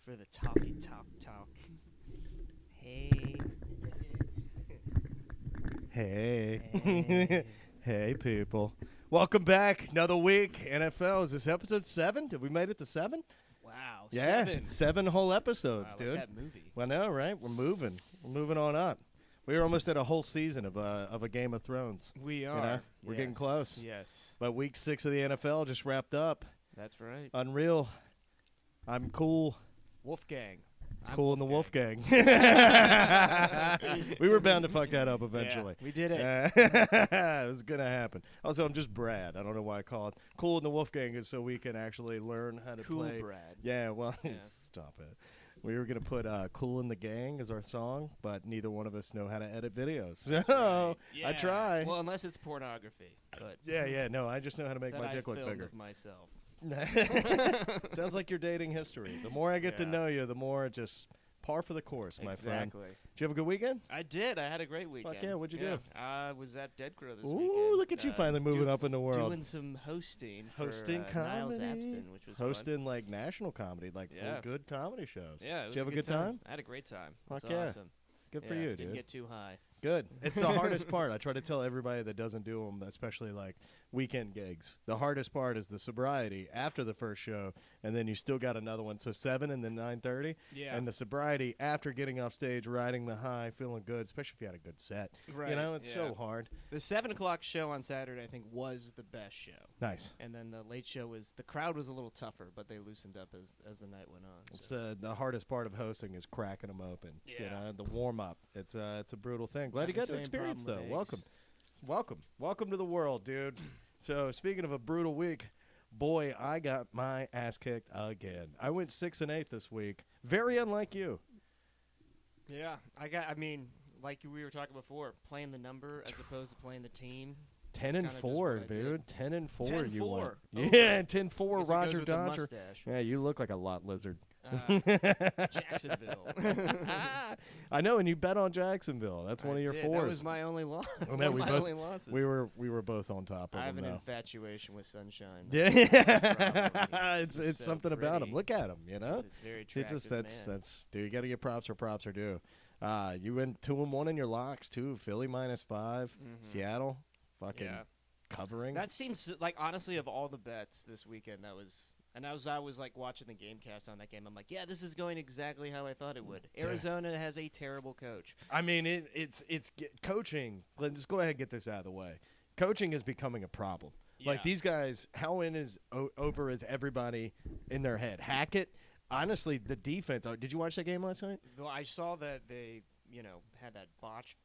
for the talky talk. Hey. Hey. Hey. Hey, people. Welcome back. Another week. NFL. Is this episode 7? Did we made it to 7? Wow. Yeah. 7. 7 whole episodes, Wow, dude. like that movie. Well, I know, right? We're moving. We're moving on up. We were almost at a whole season of a Game of Thrones. We are. You know? We're getting close. Yes. But week 6 of the NFL just wrapped up. That's right. Unreal. I'm cool. Wolfgang. It's cool in the Wolfgang. We were bound to fuck that up eventually. Yeah, we did it. It was going to happen. Also, I'm just Brad. I don't know why I call it. Cool in the Wolfgang is so we can actually learn how to Cool play. Brad. Yeah, well, Yeah. Stop it. We were going to put Cool in the Gang as our song, but neither one of us know how to edit videos. That's So right. Yeah. I try. Well, unless it's pornography. But Yeah, no, I just know how to make that my I dick look filmed bigger. of myself. Sounds like your dating history. The more I get to Yeah. know you, the more it just par for the course, my friend. Exactly. Did you have a good weekend? I did. I had a great weekend. yeah, what'd you do? I was at Dead Crow this Ooh, weekend. look at you finally moving up in the world. Doing some hosting. Hosting for, Niles comedy. Abston, which was Hosting like national comedy, like Yeah. full good comedy shows. fun. Yeah, it Did was you have a good time? I had a great time. It Fuck was yeah. awesome. Good for Yeah, you, didn't dude. get too high. Good. It's the hardest part. I try to tell everybody that doesn't do them, especially like weekend gigs. The hardest part is the sobriety after the first show, and then you still got another one. So 7 and then 9:30. Yeah. And the sobriety after getting off stage, riding the high, feeling good, especially if you had a good set. Right. You know, it's yeah. so hard. The 7 o'clock show on Saturday, I think, was the best show. Nice. And then the late show the crowd was a little tougher, but they loosened up as the night went on. It's so. the hardest part of hosting is cracking them open. You Yeah. know, the warm up. It's a brutal thing. Glad Got you the got to same experience though. problem with Welcome to the world, dude. So speaking of a brutal week, boy, I got my ass kicked again. I went 6-8 this week. Very unlike you. Yeah. Like we were talking before, playing the number as opposed to playing the team. 10-4, dude. 10-4 you went. 10-4. Yeah, 10-4 Guess it Roger goes with the Dodger. mustache. Yeah, you look like a lot lizard. Jacksonville. I know, and you bet on Jacksonville. That's one of your did. fours. That was my only loss. Oh, One man, of we my both- only losses. We were both on top of I have them, an though. infatuation with sunshine. Yeah, That's it's so something about him. pretty. Look at him, you know. He's a very It's attractive just man. that's dude. You got to get props where props are due. You went 2-1 in your locks too. Philly -5, Mhm. Seattle, fucking Yeah. covering. That seems like, honestly, of all the bets this weekend, that was. And as I was like watching the game cast on that game, I'm like, yeah, this is going exactly how I thought it would. Arizona has a terrible coach. I mean, it's coaching. Let's just go ahead and get this out of the way. Coaching is becoming a problem. Like Yeah. these guys, how in is over is everybody in their head? Hackett. Honestly, the defense. Did you watch that game last night? Well, I saw that they, had that botched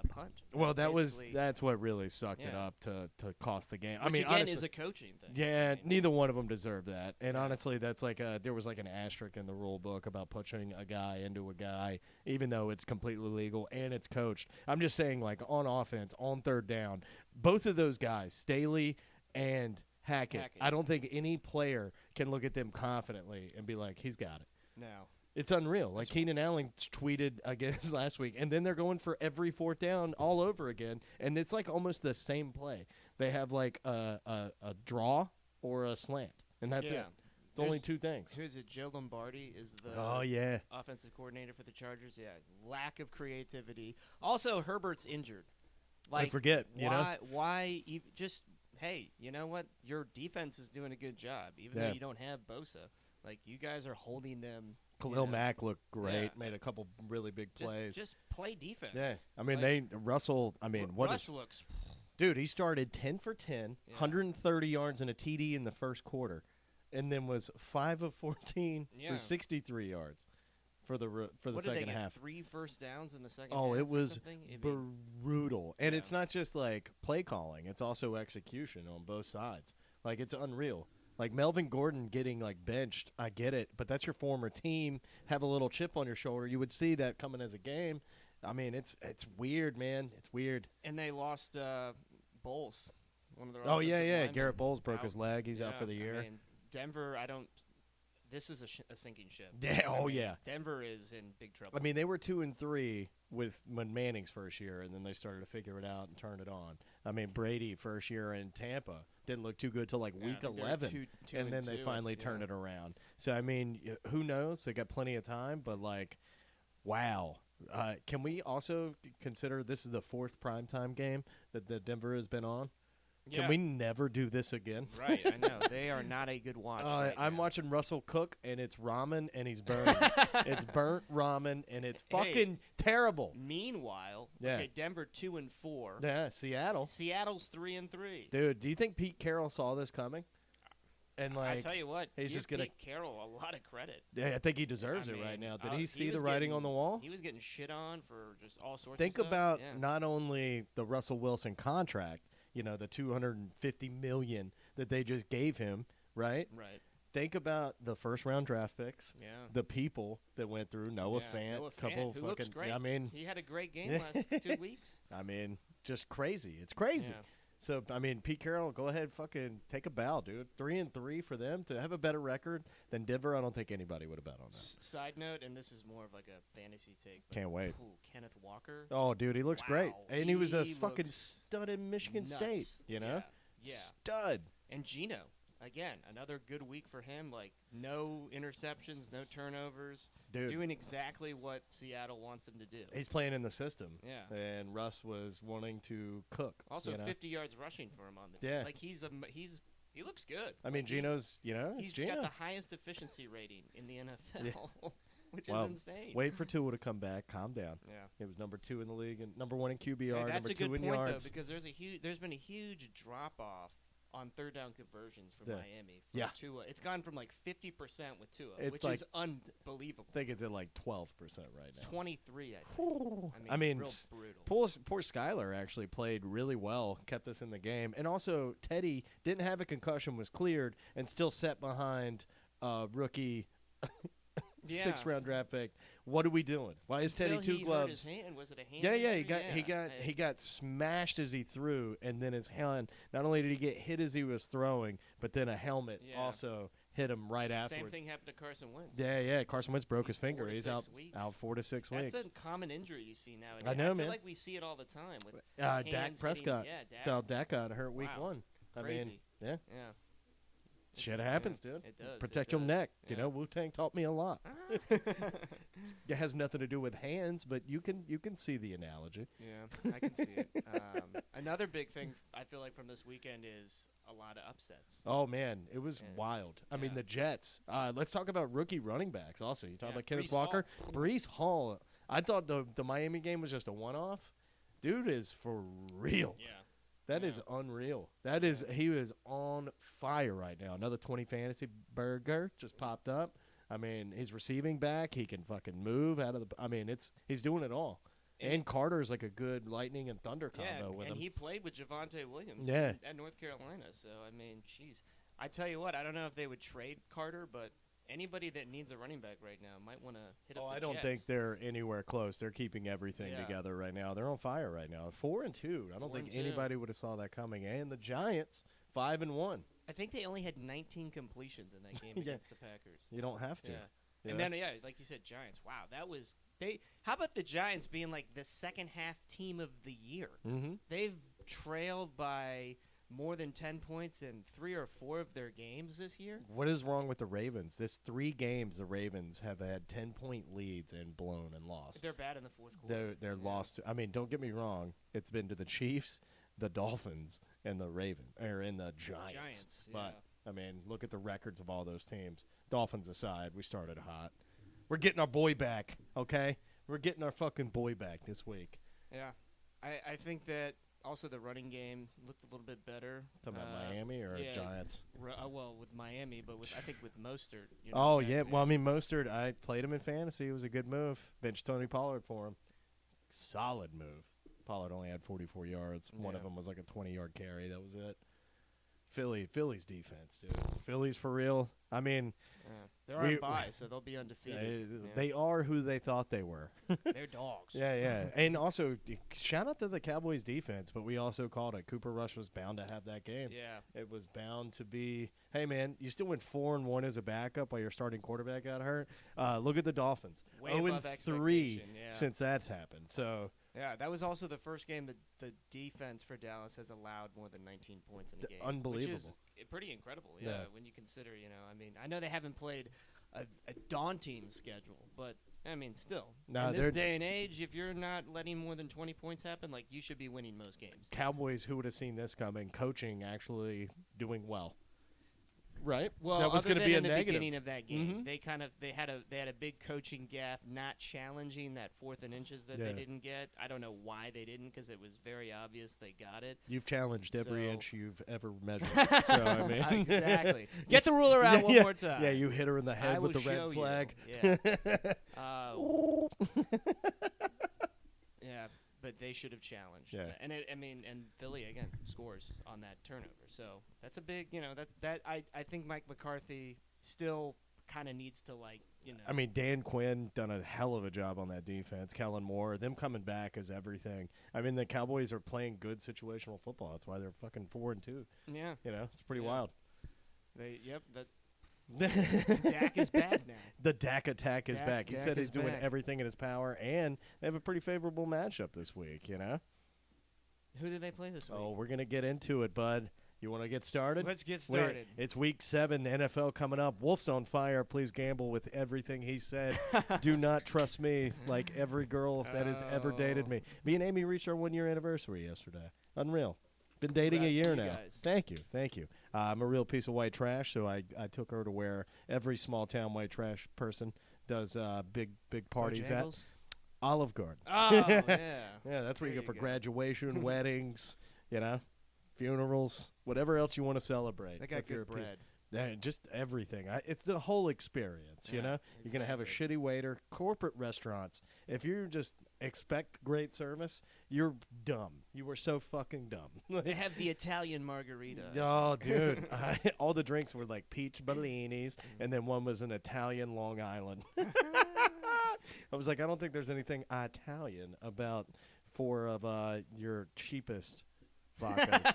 punt. Well, Basically, that's what really sucked it Yeah. up to cost the game. which I mean, again honestly, is a coaching thing. yeah, I mean, neither one of them deserved that. And Yeah. honestly, that's like there was like an asterisk in the rule book about pushing a guy into a guy, even though it's completely legal and it's coached. I'm just saying, like on offense, on third down, both of those guys, Staley and Hackett. I don't think any player can look at them confidently and be like, he's got it. No. It's unreal. Like Keenan Allen tweeted against last week, and then they're going for every fourth down all over again, and it's like almost the same play. They have like a draw or a slant, and that's Yeah. it. It's only There's- two things. Who is it? Joe Lombardi is the Oh yeah, offensive coordinator for the Chargers. Yeah, lack of creativity. Also, Herbert's injured. I forget. You know, Just hey, you know what? Your defense is doing a good job, even Yeah. though you don't have Bosa. Like you guys are holding them. Khalil know, Mack looked great. Yeah. Made a couple really big plays. Just play defense. Yeah, I mean Like, Russell. I mean, what Russ is looks. dude? He started 10 for 10, Yeah. 130 yards and a TD in the first quarter, and then was 5 of 14 Yeah. for 63 yards for the What did second they get? half. 3 first downs in the second. Oh, half it or was something? I mean, brutal. And Yeah. it's not just like play calling, it's also execution on both sides. Like it's unreal. Like Melvin Gordon getting like benched, I get it, but that's your former team. Have a little chip on your shoulder. You would see that coming as a game. I mean, it's weird, man. It's weird. and they lost Bowles. One of their Oh offensive yeah. linemen. Garrett Bowles broke Out. his leg. He's out Yeah, for the year. I mean, Denver, this is a sinking ship. Yeah, I oh, mean, yeah. Denver is in big trouble. I mean, they were 2-3 with Manning's first year, and then they started to figure it out and turn it on. I mean, Brady first year in Tampa didn't look too good till like week I think they're 11, two and then they two, finally turned it around. So I mean, who knows? They got plenty of time, but like, wow. Can we also consider this is the 4th primetime game that the Denver has been on? Can we never do this again? Right, I know. They are not a good watch. I'm watching Russell cook, and it's ramen, and he's burning. It's burnt ramen, and it's fucking terrible. Meanwhile, okay, Denver 2-4. Yeah, Seattle. Seattle's 3-3. Dude, do you think Pete Carroll saw this coming? And like, I tell you what, he's just gonna Pete Carroll a lot of credit. Yeah, I think he deserves it right now. Did he see the writing on the wall? He was getting shit on for just all sorts. Think of stuff. about not only the Russell Wilson contract, the $250 million that they just gave him, right? Right. Think about the first-round draft picks. Yeah. The people that went through Noah Fant, who looks great. I mean, he had a great game last 2 weeks. I mean, just crazy. It's crazy. Yeah. So, I mean, Pete Carroll, go ahead, fucking take a bow, dude. 3-3 for them to have a better record than Denver. I don't think anybody would have bet on that. Side note, and this is more of like a fantasy take. But Can't wait. Kenneth Walker. Oh, dude, he looks great, and he was a fucking looks stud in Michigan nuts. State. Yeah. Stud. And Geno, again, another good week for him. Like no interceptions, no turnovers. Dude. Doing exactly what Seattle wants him to do. He's playing in the system. Yeah. And Russ was wanting to cook. Also, 50 yards rushing for him on the Yeah. Like he looks good. I mean, Geno's, it's he's Geno. got the highest efficiency rating in the NFL, which is insane. Wait for Tua to come back. Calm down. Yeah. He was number 2 in the league and number 1 in QBR, that's number a 2 good in point, yards. though, because there's been a huge drop off on third down conversions for Miami. Tua. It's gone from like 50% with Tua, which is unbelievable. I think it's at like 12% right now. 23, I think. I mean, real brutal. Poor Skyler actually played really well, kept us in the game. And also, Teddy didn't have a concussion, was cleared, and still sat behind rookie 6th-round draft pick. What are we doing? Why is Teddy 2 gloves? Hurt his hand. Was it a hand? He got smashed as he threw, and then his hand. Not only did he get hit as he was throwing, but then a helmet also hit him right afterwards. Same thing happened to Carson Wentz. Yeah. Carson Wentz broke his finger. He's out 4 to 6 weeks. That's a common injury you see nowadays. I know, man. I feel like we see it all the time with Dak Prescott. That's how Dak got hurt week 1. Crazy. I mean, yeah. Shit Yeah, happens, dude. It does. Protect your neck. Yeah. Wu-Tang taught me a lot. It has nothing to do with hands, but you can see the analogy. Yeah, I can see it. Another big thing I feel like from this weekend is a lot of upsets. Oh, man. It was wild. I mean, the Jets. Let's talk about rookie running backs also. You talk about Kenneth Walker. Breece Hall. I thought the Miami game was just a one-off. Dude is for real. Yeah. That is unreal. He is on fire right now. Another 20 fantasy burger just popped up. I mean, he's receiving back. He can fucking move out of the. I mean, he's doing it all. And Carter's like a good lightning and thunder combo with him. And he played with Javonte Williams at North Carolina. So I mean, jeez, I tell you what, I don't know if they would trade Carter, but anybody that needs a running back right now might want to hit up the I don't Jets. think they're anywhere close. They're keeping everything together right now. They're on fire right now. 4-2. I don't think anybody would have saw that coming. And the Giants, 5-1. I think they only had 19 completions in that game against the Packers. You don't have to. Yeah. And then, like you said, Giants. Wow, that was how about the Giants being like the second half team of the year? Mm-hmm. They've trailed by more than 10 points in 3 or 4 of their games this year. What is wrong with the Ravens? This 3 games, the Ravens have had 10-point leads and blown and lost. They're bad in the fourth quarter. They're lost. I mean, don't get me wrong. It's been to the Chiefs, the Dolphins, and the the Giants. But I mean, look at the records of all those teams. Dolphins aside, we started hot. We're getting our boy back, okay? We're getting our fucking boy back this week. Yeah. I think that also the running game looked a little bit better. Talking about Miami or Giants? Well, with Miami, but I think with Mostert. Well, I mean, Mostert, I played him in fantasy. It was a good move. Benched Tony Pollard for him. Solid move. Pollard only had 44 yards. One of them was like a 20-yard carry. That was it. Philly's defense, dude. Philly's for real. I mean, they're on bye, so they'll be undefeated. They are who they thought they were. They're dogs. Yeah. And also, shout out to the Cowboys defense, but we also called it. Cooper Rush was bound to have that game. Yeah. It was bound to be, hey, man, you still went 4-1 as a backup while your starting quarterback got hurt. Look at the Dolphins. Way above 0-3 since that's happened. So, Yeah, that was also the first game that the defense for Dallas has allowed more than 19 points in a game. Unbelievable. Which is pretty incredible, when you consider, I mean, I know they haven't played a daunting schedule, but, I mean, still. In this day and age, if you're not letting more than 20 points happen, like, you should be winning most games. Cowboys, who would have seen this coming? Coaching actually doing well. Right. Well, that was going to be a the negative. beginning of that game, they had a big coaching gaffe, not challenging that 4th and inches that they didn't get. I don't know why they didn't, because it was very obvious they got it. You've challenged every inch you've ever measured. So I mean, exactly. Get the ruler out one more time. Yeah, you hit her in the head with the red flag. Yeah, but they should have challenged. Yeah. And and Philly again scores on that turnover. So that's a big, I think Mike McCarthy still kind of needs to I mean, Dan Quinn done a hell of a job on that defense. Kellen Moore, them coming back is everything. I mean, the Cowboys are playing good situational football. That's why they're fucking 4-2. Yeah. It's pretty wild. Dak is back now. The Dak attack is back. He said he's doing back. everything in his power, and they have a pretty favorable matchup this week, Who did they play this week? Oh, we're going to get into it, bud. You want to get started? Let's get started. It's week 7, NFL coming up. Wolf's on fire. Please gamble with everything he said. Do not trust me like every girl that has ever dated me. Me and Amy reached our 1-year anniversary yesterday. Unreal. Been dating a year now. Guys. Thank you. I'm a real piece of white trash, so I took her to where every small-town white trash person does big parties at. Olive Garden. Oh, yeah. Yeah, that's where you go for go. graduation, weddings, funerals, whatever else you want to celebrate. They got good bread. Just everything. It's the whole experience, You're going to have a shitty waiter. Corporate restaurants, if you just expect great service, you're dumb. You were so fucking dumb. They have the Italian margarita. Oh, dude. All the drinks were like peach bellinis, and then one was an Italian Long Island. I was like, I don't think there's anything Italian about 4 of your cheapest vodkas.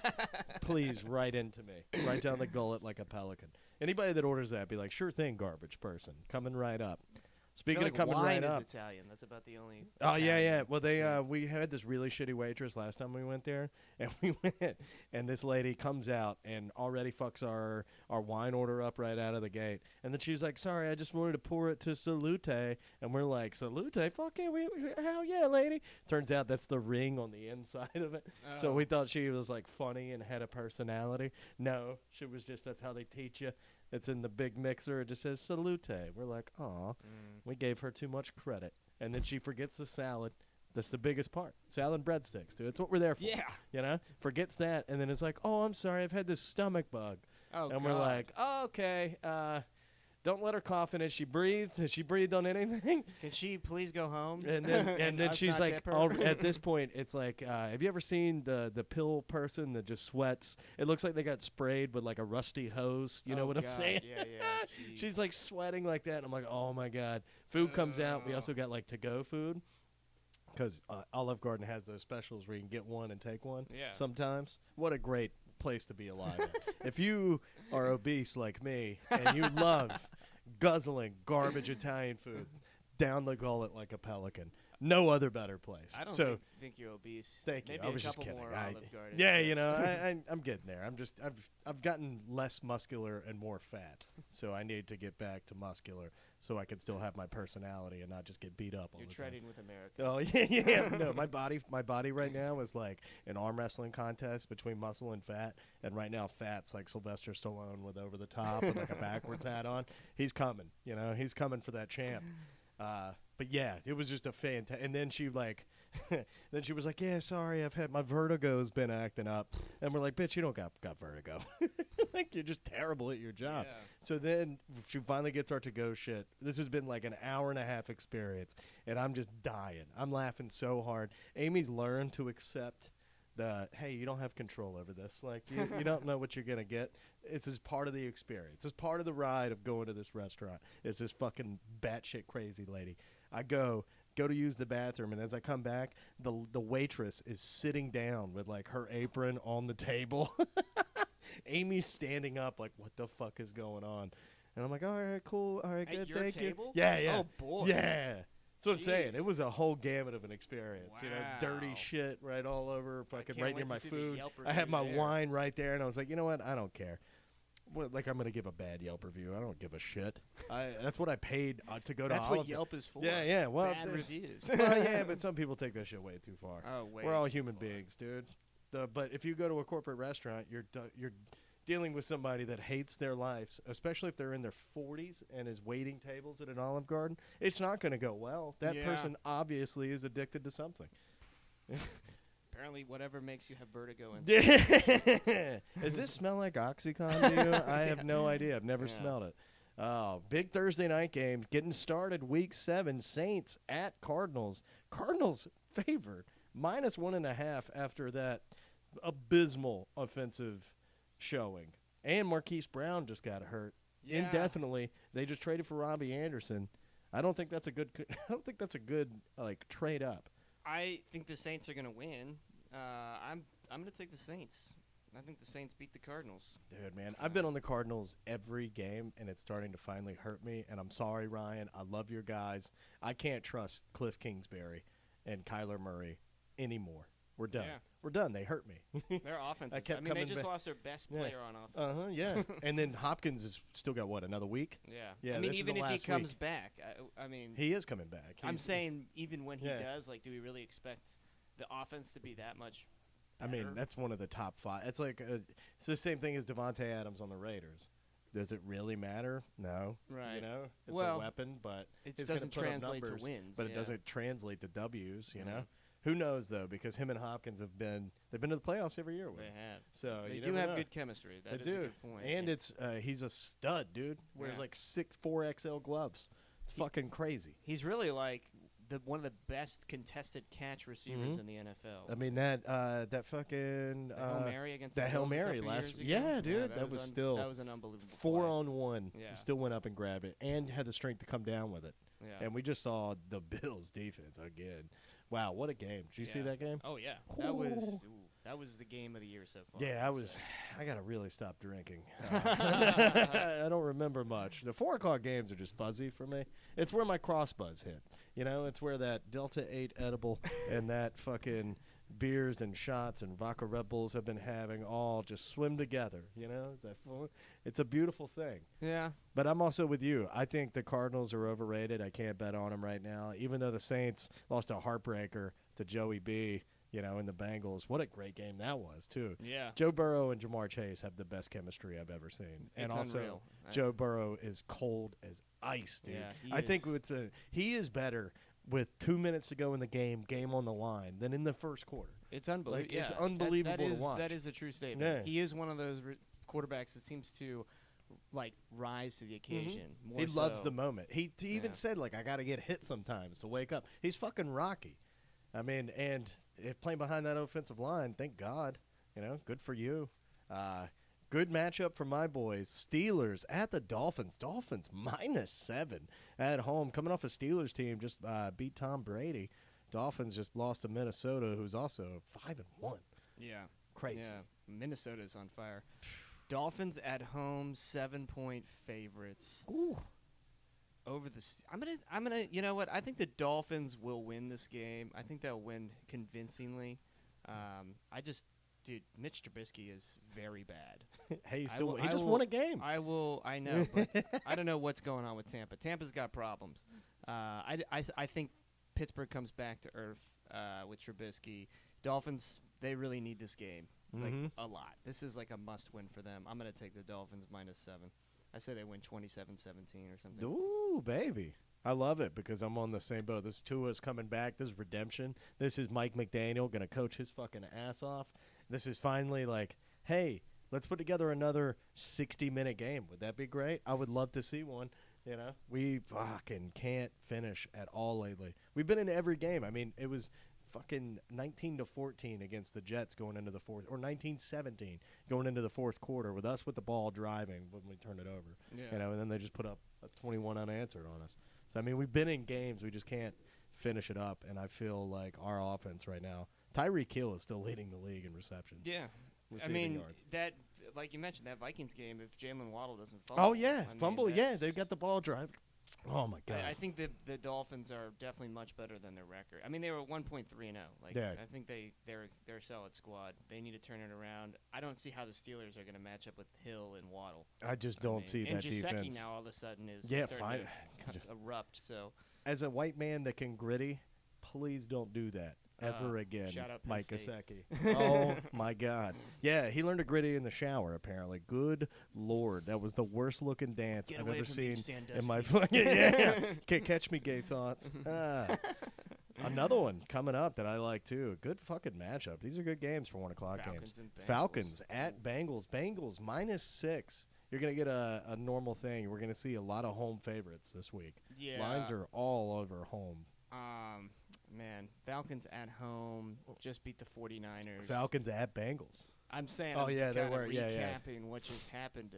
Please write into me. Right down the gullet like a pelican. Anybody that orders that, be like, sure thing, garbage person. Coming right up. Speaking of coming wine right is up. Italian. That's about the only. Oh, Italian. yeah. Well, we had this really shitty waitress last time we went there, and we went, and this lady comes out and already fucks our wine order up right out of the gate. And then she's like, sorry, I just wanted to pour it to Salute. And we're like, Salute? Fuck yeah, hell yeah, lady. Turns out that's the ring on the inside of it. Oh. So we thought she was like funny and had a personality. No, she was just, that's how they teach you. It's in the big mixer. It just says Salute. We're like, aw, we gave her too much credit. And then she forgets the salad. That's the biggest part. Salad and breadsticks, dude. It's what we're there for. Yeah. Forgets that. And then it's like, oh, I'm sorry. I've had this stomach bug. Oh, and we're like, oh, okay. Don't let her cough in. Has she breathed? Has she breathed on anything? Can she please go home? And then she's like, at this point, it's like, have you ever seen the pill person that just sweats? It looks like they got sprayed with like a rusty hose. You know what I'm saying? Yeah. She's like sweating like that. And I'm like, oh my God. Food comes out. We also got like to-go food. Because Olive Garden has those specials where you can get one and take one sometimes. What a great place to be alive in. If you are obese like me and you love guzzling garbage Italian food down the gullet like a pelican, no other better place. I don't think you're obese. Thank you. Maybe I was just kidding. More Olive Garden. Yeah, I'm getting there. I've gotten less muscular and more fat, so I need to get back to muscular so I can still have my personality and not just get beat up all the time. You're treading with America. Oh yeah. No, my body right now is like an arm wrestling contest between muscle and fat, and right now fat's like Sylvester Stallone with over the top with like a backwards hat on. He's coming. He's coming for that champ. But yeah, it was just a fantastic. And then she was like, yeah, sorry, I've had my vertigo's been acting up. And we're like, bitch, you don't got vertigo. Like, you're just terrible at your job. Yeah. So then she finally gets our to-go shit. This has been like an hour-and-a-half experience, and I'm just dying. I'm laughing so hard. Amy's learned to accept hey, you don't have control over this. Like, you don't know what you're going to get. It's just part of the experience. It's part of the ride of going to this restaurant. It's this fucking batshit crazy lady. I go to use the bathroom, and as I come back, the waitress is sitting down with, like, her apron on the table. Amy's standing up like, what the fuck is going on? And I'm like, all right, cool. All right, good, At your thank table? you. Yeah. Oh, boy. Yeah. That's what I'm saying. It was a whole gamut of an experience. Wow. You know, dirty shit right all over, fucking right near my food. I had my wine right there, and I was like, you know what? I don't care. Like, I'm going to give a bad Yelp review. I don't give a shit. That's what I paid to go to That's what Yelp is for. Yeah. Well, bad reviews. Well, yeah, but some people take that shit way too far. Oh, way We're all too human far. beings, dude. But if you go to a corporate restaurant, you're dealing with somebody that hates their lives, especially if they're in their 40s and is waiting tables at an Olive Garden. It's not going to go well. That person obviously is addicted to something. Apparently, whatever makes you have vertigo. Does this smell like OxyContin to you? I have no idea. I've never smelled it. Oh, big Thursday night game getting started. Week 7. Saints at Cardinals. Cardinals favored -1.5 after that abysmal offensive showing. And Marquise Brown just got hurt indefinitely. They just traded for Robbie Anderson. I don't think that's a good. I don't think that's a good like trade up. I think the Saints are going to win. I'm going to take the Saints. I think the Saints beat the Cardinals. Dude, man, I've been on the Cardinals every game, and it's starting to finally hurt me. And I'm sorry, Ryan. I love your guys. I can't trust Cliff Kingsbury and Kyler Murray anymore. We're done. Yeah. We're done. They hurt me. Their offense. I mean, they just lost their best player on offense. Yeah. And then Hopkins has still got another week? Yeah. I mean, even if he comes back, I mean, he is coming back. I'm saying even when he does, like, do we really expect the offense to be that much better? I mean, that's one of the top 5. It's like it's the same thing as Devontae Adams on the Raiders. Does it really matter? No. Right. You know, it's a weapon, but it doesn't translate numbers, to wins. But it doesn't translate to W's. You know. Who knows though? Because him and Hopkins they've been to the playoffs every year with. They have. So they you do have know. good chemistry. That they is do. a good point. And it's he's a stud, dude. Wears like 4XL gloves. It's fucking crazy. He's really like one of the best contested catch receivers in the NFL. I mean that fucking Hail Mary against that Hail Mary last year. Yeah, dude, that was still that was an unbelievable 4-on-1. Yeah. Still went up and grabbed it and had the strength to come down with it. Yeah. And we just saw the Bills defense again. Wow, what a game! Did you see that game? Oh yeah, that was the game of the year so far. Yeah, I gotta really stop drinking. I don't remember much. The 4:00 games are just fuzzy for me. It's where my crossbuzz hit. You know, it's where that Delta 8 edible and that fucking beers and shots and vodka Red Bulls have been having all just swim together. You know, it's a beautiful thing. Yeah. But I'm also with you. I think the Cardinals are overrated. I can't bet on them right now. Even though the Saints lost a heartbreaker to Joey B, you know, in the Bengals. What a great game that was, too. Yeah. Joe Burrow and Jamar Chase have the best chemistry I've ever seen. And also, unreal. Joe Burrow is cold as ice, dude. Yeah, I think he is better with 2 minutes to go in the game on the line, than in the first quarter. It's unbelievable. It's unbelievable to watch. That is a true statement. Yeah. He is one of those quarterbacks that seems to, like, rise to the occasion. More he loves so. the moment. He even said, like, I got to get hit sometimes to wake up. He's fucking Rocky. I mean, and if playing behind that offensive line, thank God. You know, good for you. Good matchup for my boys. Steelers at the Dolphins. Dolphins -7 at home. Coming off a Steelers team just beat Tom Brady. Dolphins just lost to Minnesota, who's also 5-1. Yeah. Crazy. Yeah. Minnesota's on fire. Dolphins at home, 7-point favorites. Ooh. Over the I'm gonna you know what? I think the Dolphins will win this game. I think they'll win convincingly. Dude, Mitch Trubisky is very bad. Hey, he just won a game. I know, but I don't know what's going on with Tampa. Tampa's got problems. I think Pittsburgh comes back to earth with Trubisky. Dolphins, they really need this game, like a lot. This is like a must-win for them. I'm going to take the Dolphins -7. I say they win 27-17 or something. Ooh, baby. I love it because I'm on the same boat. This Tua's coming back. This is redemption. This is Mike McDaniel going to coach his fucking ass off. This is finally like, hey, let's put together another 60-minute game. Would that be great? I would love to see one. You know, we fucking can't finish at all lately. We've been in every game. I mean, it was fucking 19-14 against the Jets going into the fourth, or 19-17 going into the fourth quarter with us with the ball driving when we turned it over. Yeah. You know, and then they just put up a 21 unanswered on us. So I mean, we've been in games, we just can't finish it up. And I feel like our offense right now, Kewl is still leading the league in receptions. Yeah. Receiving I mean, yards. like you mentioned, that Vikings game, if Jalen Waddle doesn't fumble. Oh, yeah. Fumble, yeah. They've got the ball drive. Oh my God! I think the Dolphins are definitely much better than their record. I mean, they were 1.3-0. Like, I think they're a solid squad. They need to turn it around. I don't see how the Steelers are going to match up with Hill and Waddle. I just don't see that defense. And Gesicki now all of a sudden is starting to erupt. So, as a white man that can gritty, please don't do that ever again. Shout out Mike Gesicki. Oh my God! Yeah, he learned to gritty in the shower. Apparently, good Lord, that was the worst looking dance I've ever seen in my fucking Can't catch me, gay thoughts. Another one coming up that I like too. Good fucking matchup. These are good games for 1 o'clock games. Falcons at Bengals. Bengals -6. You're going to get a normal thing. We're going to see a lot of home favorites this week. Yeah. Lines are all over home. Man, Falcons at home just beat the 49ers. Falcons at Bengals. I'm saying they were. Recapping what just happened.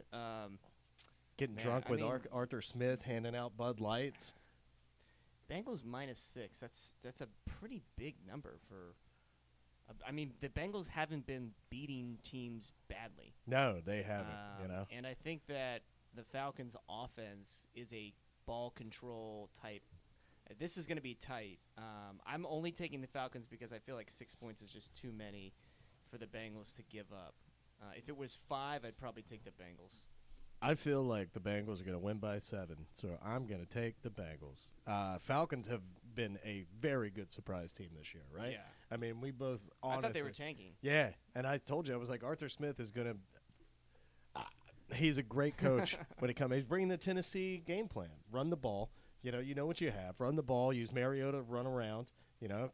Getting drunk with Arthur Smith handing out Bud Lights. Bengals -6. That's a pretty big number for. I mean, the Bengals haven't been beating teams badly. No, they haven't. And I think that the Falcons' offense is a ball control type. This is going to be tight. I'm only taking the Falcons because I feel like 6 points is just too many for the Bengals to give up. If it was 5, I'd probably take the Bengals. I feel like the Bengals are going to win by 7, so I'm going to take the Bengals. Falcons have been a very good surprise team this year, right? Yeah. I mean, we both honestly. I thought they were tanking. Yeah, and I told you, I was like, Arthur Smith is going to he's a great coach when it comes. He's bringing the Tennessee game plan. Run the ball. You know what you have. Run the ball. Use Mariota to run around.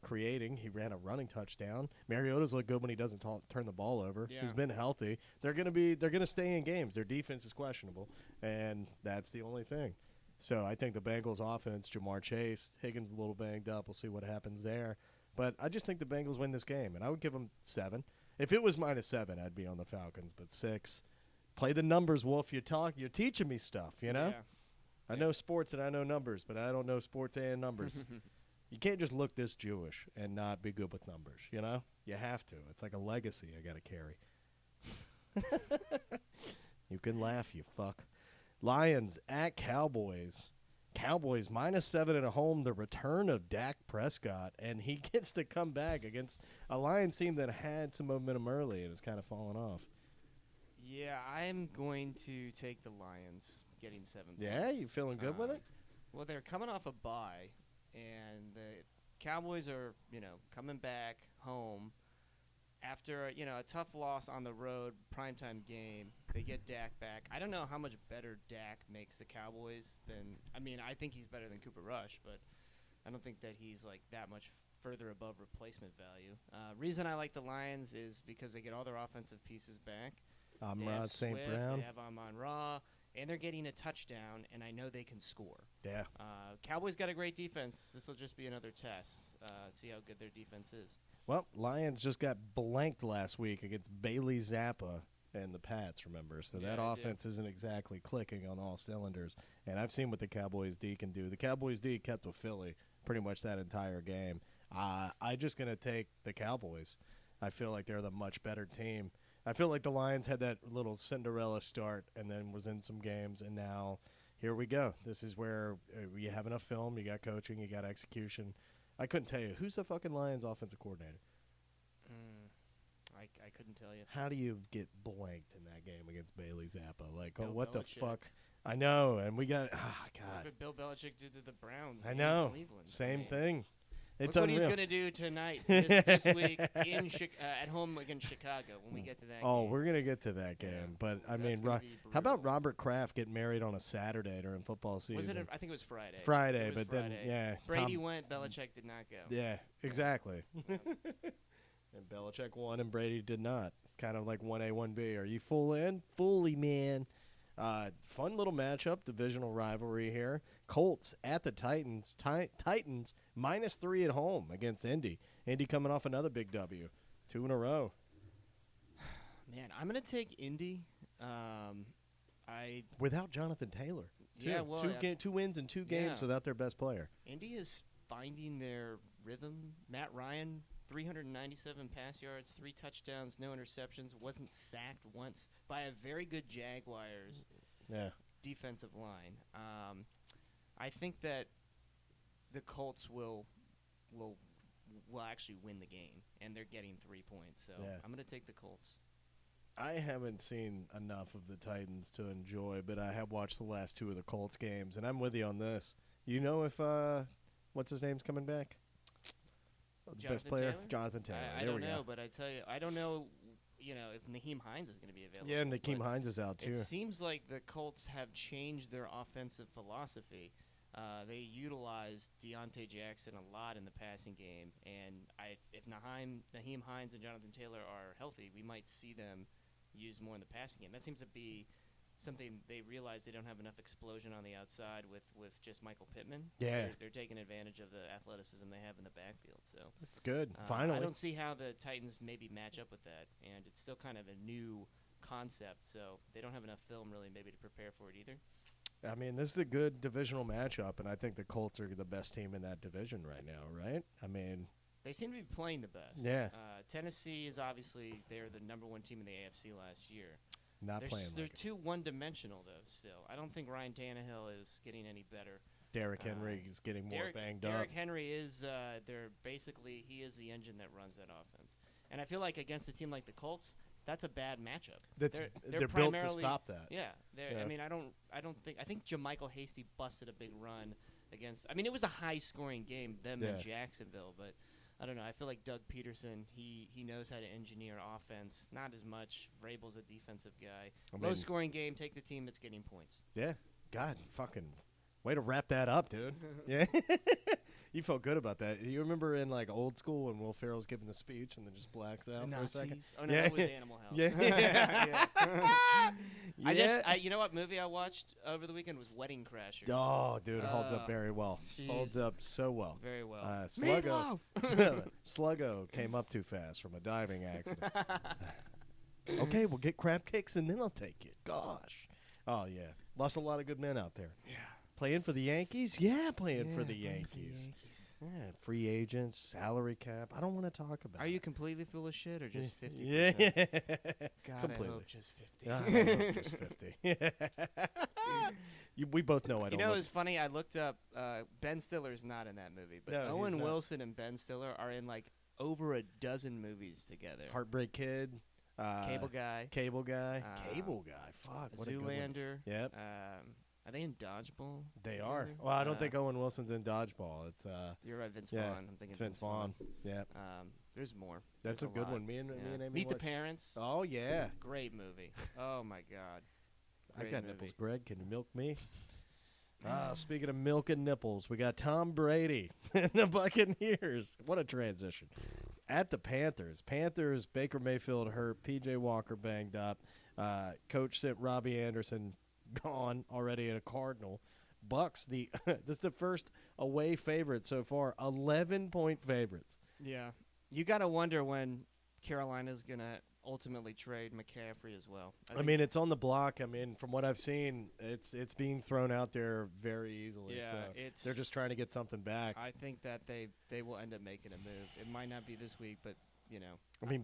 Creating. He ran a running touchdown. Mariota's look good when he doesn't turn the ball over. Yeah. He's been healthy. They're gonna stay in games. Their defense is questionable, and that's the only thing. So I think the Bengals offense, Jamar Chase, Higgins a little banged up. We'll see what happens there. But I just think the Bengals win this game, and I would give them 7. If it was -7, I'd be on the Falcons. But 6. Play the numbers, Wolf. You're teaching me stuff. Yeah. I know sports and I know numbers, but I don't know sports and numbers. You can't just look this Jewish and not be good with numbers, You have to. It's like a legacy I got to carry. You can laugh, you fuck. Lions at Cowboys. Cowboys -7 at home, the return of Dak Prescott, and he gets to come back against a Lions team that had some momentum early and has kind of fallen off. Yeah, I'm going to take the Lions getting 7 points. Yeah, you feeling good with it? Well, they're coming off a bye, and the Cowboys are, coming back home after, a tough loss on the road, primetime game. They get Dak back. I don't know how much better Dak makes the Cowboys than – I think he's better than Cooper Rush, but I don't think that he's, that much further above replacement value. Reason I like the Lions is because they get all their offensive pieces back. Amon St. Brown. They have Amon-Ra, and they're getting a touchdown, and I know they can score. Yeah. Cowboys got a great defense. This will just be another test. See how good their defense is. Well, Lions just got blanked last week against Bailey Zappa and the Pats, remember? So that offense isn't exactly clicking on all cylinders. And I've seen what the Cowboys D can do. The Cowboys D kept with Philly pretty much that entire game. I'm just going to take the Cowboys. I feel like they're the much better team. I feel like the Lions had that little Cinderella start and then was in some games, and now here we go. This is where you have enough film, you got coaching, you got execution. I couldn't tell you. Who's the fucking Lions offensive coordinator? I couldn't tell you. How do you get blanked in that game against Bailey Zappa? What Belichick. the fuck? I know, and we got God. Look what Bill Belichick did to the Browns. I know. Cleveland. Same thing. It's Look unreal. what he's going to do tonight, this week, at home against Chicago when we get to that game. Oh, we're going to get to that game. Yeah. But, how about Robert Kraft getting married on a Saturday during football season? I think it was Friday. Friday, but then, yeah. Brady went, Belichick did not go. Yeah, exactly. And Belichick won and Brady did not. It's kind of like 1A, 1B. Are you full in? Fully, man. Fun little matchup, divisional rivalry here. Colts at the Titans. Titans -3 at home against Indy. Indy coming off another big W. 2 in a row. Man, I'm going to take Indy. Without Jonathan Taylor. Yeah, well, 2 wins in 2 games without their best player. Indy is finding their rhythm. Matt Ryan, 397 pass yards, 3 touchdowns, no interceptions, wasn't sacked once by a very good Jaguars defensive line. I think that the Colts will actually win the game, and they're getting 3 points. So I'm going to take the Colts. I haven't seen enough of the Titans to enjoy, but I have watched the last 2 of the Colts games, and I'm with you on this. You know if what's his name's coming back? The best player, Taylor? Jonathan Taylor. I don't know, but I tell you, I don't know. If Nyheim Hines is going to be available. Yeah, Nyheim Hines is out too. It seems like the Colts have changed their offensive philosophy. They utilized Deontay Jackson a lot in the passing game, and if Nyheim Hines and Jonathan Taylor are healthy, we might see them used more in the passing game. That seems to be something they realize they don't have enough explosion on the outside with just Michael Pittman. Yeah. They're taking advantage of the athleticism they have in the backfield. So that's good. Finally. I don't see how the Titans maybe match up with that, and it's still kind of a new concept, so they don't have enough film really maybe to prepare for it either. I mean, this is a good divisional matchup, and I think the Colts are the best team in that division right now, right? I mean, they seem to be playing the best. Yeah. Tennessee is obviously they're the number 1 team in the AFC last year. They're too one-dimensional, though, still. I don't think Ryan Tannehill is getting any better. Derrick Henry is getting more banged up. Derrick Henry is he is the engine that runs that offense. And I feel like against a team like the Colts, that's a bad matchup. They're built to stop that. Yeah. I mean, I think JaMychal Hasty busted a big run against. I mean, it was a high-scoring game, them in Jacksonville, but I don't know. I feel like Doug Peterson, he knows how to engineer offense. Not as much. Vrabel's a defensive guy. Low-scoring game, take the team that's getting points. Yeah. God, fucking way to wrap that up, dude. Yeah. You felt good about that. You remember in like old school when Will Ferrell's giving the speech and then just blacks out for a second? Oh, no, that was Animal House. Yeah. You know what movie I watched over the weekend was Wedding Crashers. Oh, dude, it holds up very well. Geez. Holds up so well. Very well. Sluggo came up too fast from a diving accident. Okay, we'll get crab cakes and then I'll take it. Gosh. Oh, yeah. Lost a lot of good men out there. Yeah. Playing for the Yankees? Yeah, playing for the Yankees. Yeah, free agents, salary cap. I don't want to talk about it. Are you completely full of shit or just 50%? Yeah. God, completely. I hope just 50. I hope just 50. We both know I don't. You know, it's funny. I looked up. Ben Stiller's not in that movie, but No, Owen Wilson and Ben Stiller are in like over a dozen movies together. Heartbreak Kid. Cable Guy. Cable Guy. Fuck. What Zoolander. Yep. Are they in Dodgeball? They are. Well, I don't think Owen Wilson's in Dodgeball. It's You're right, Vince Vaughn. I'm thinking it's Vince Vaughn. Yeah. There's more. That's a good lot. one. Me and Amy Meet the watched. Parents. Oh yeah. Great movie. Oh my God. I got nipples, Greg. Can you milk me? Speaking of milk and nipples, we got Tom Brady and the Buccaneers. What a transition. At the Panthers. Baker Mayfield hurt. P.J. Walker banged up. Coach sent Robbie Anderson gone already at a Cardinal. Bucks, this is the first away favorite so far. 11-point favorites. Yeah. You got to wonder when Carolina's going to ultimately trade McCaffrey as well. I mean, it's on the block. I mean, from what I've seen, it's being thrown out there very easily. Yeah, so they're just trying to get something back. I think that they will end up making a move. It might not be this week, but you know. I mean,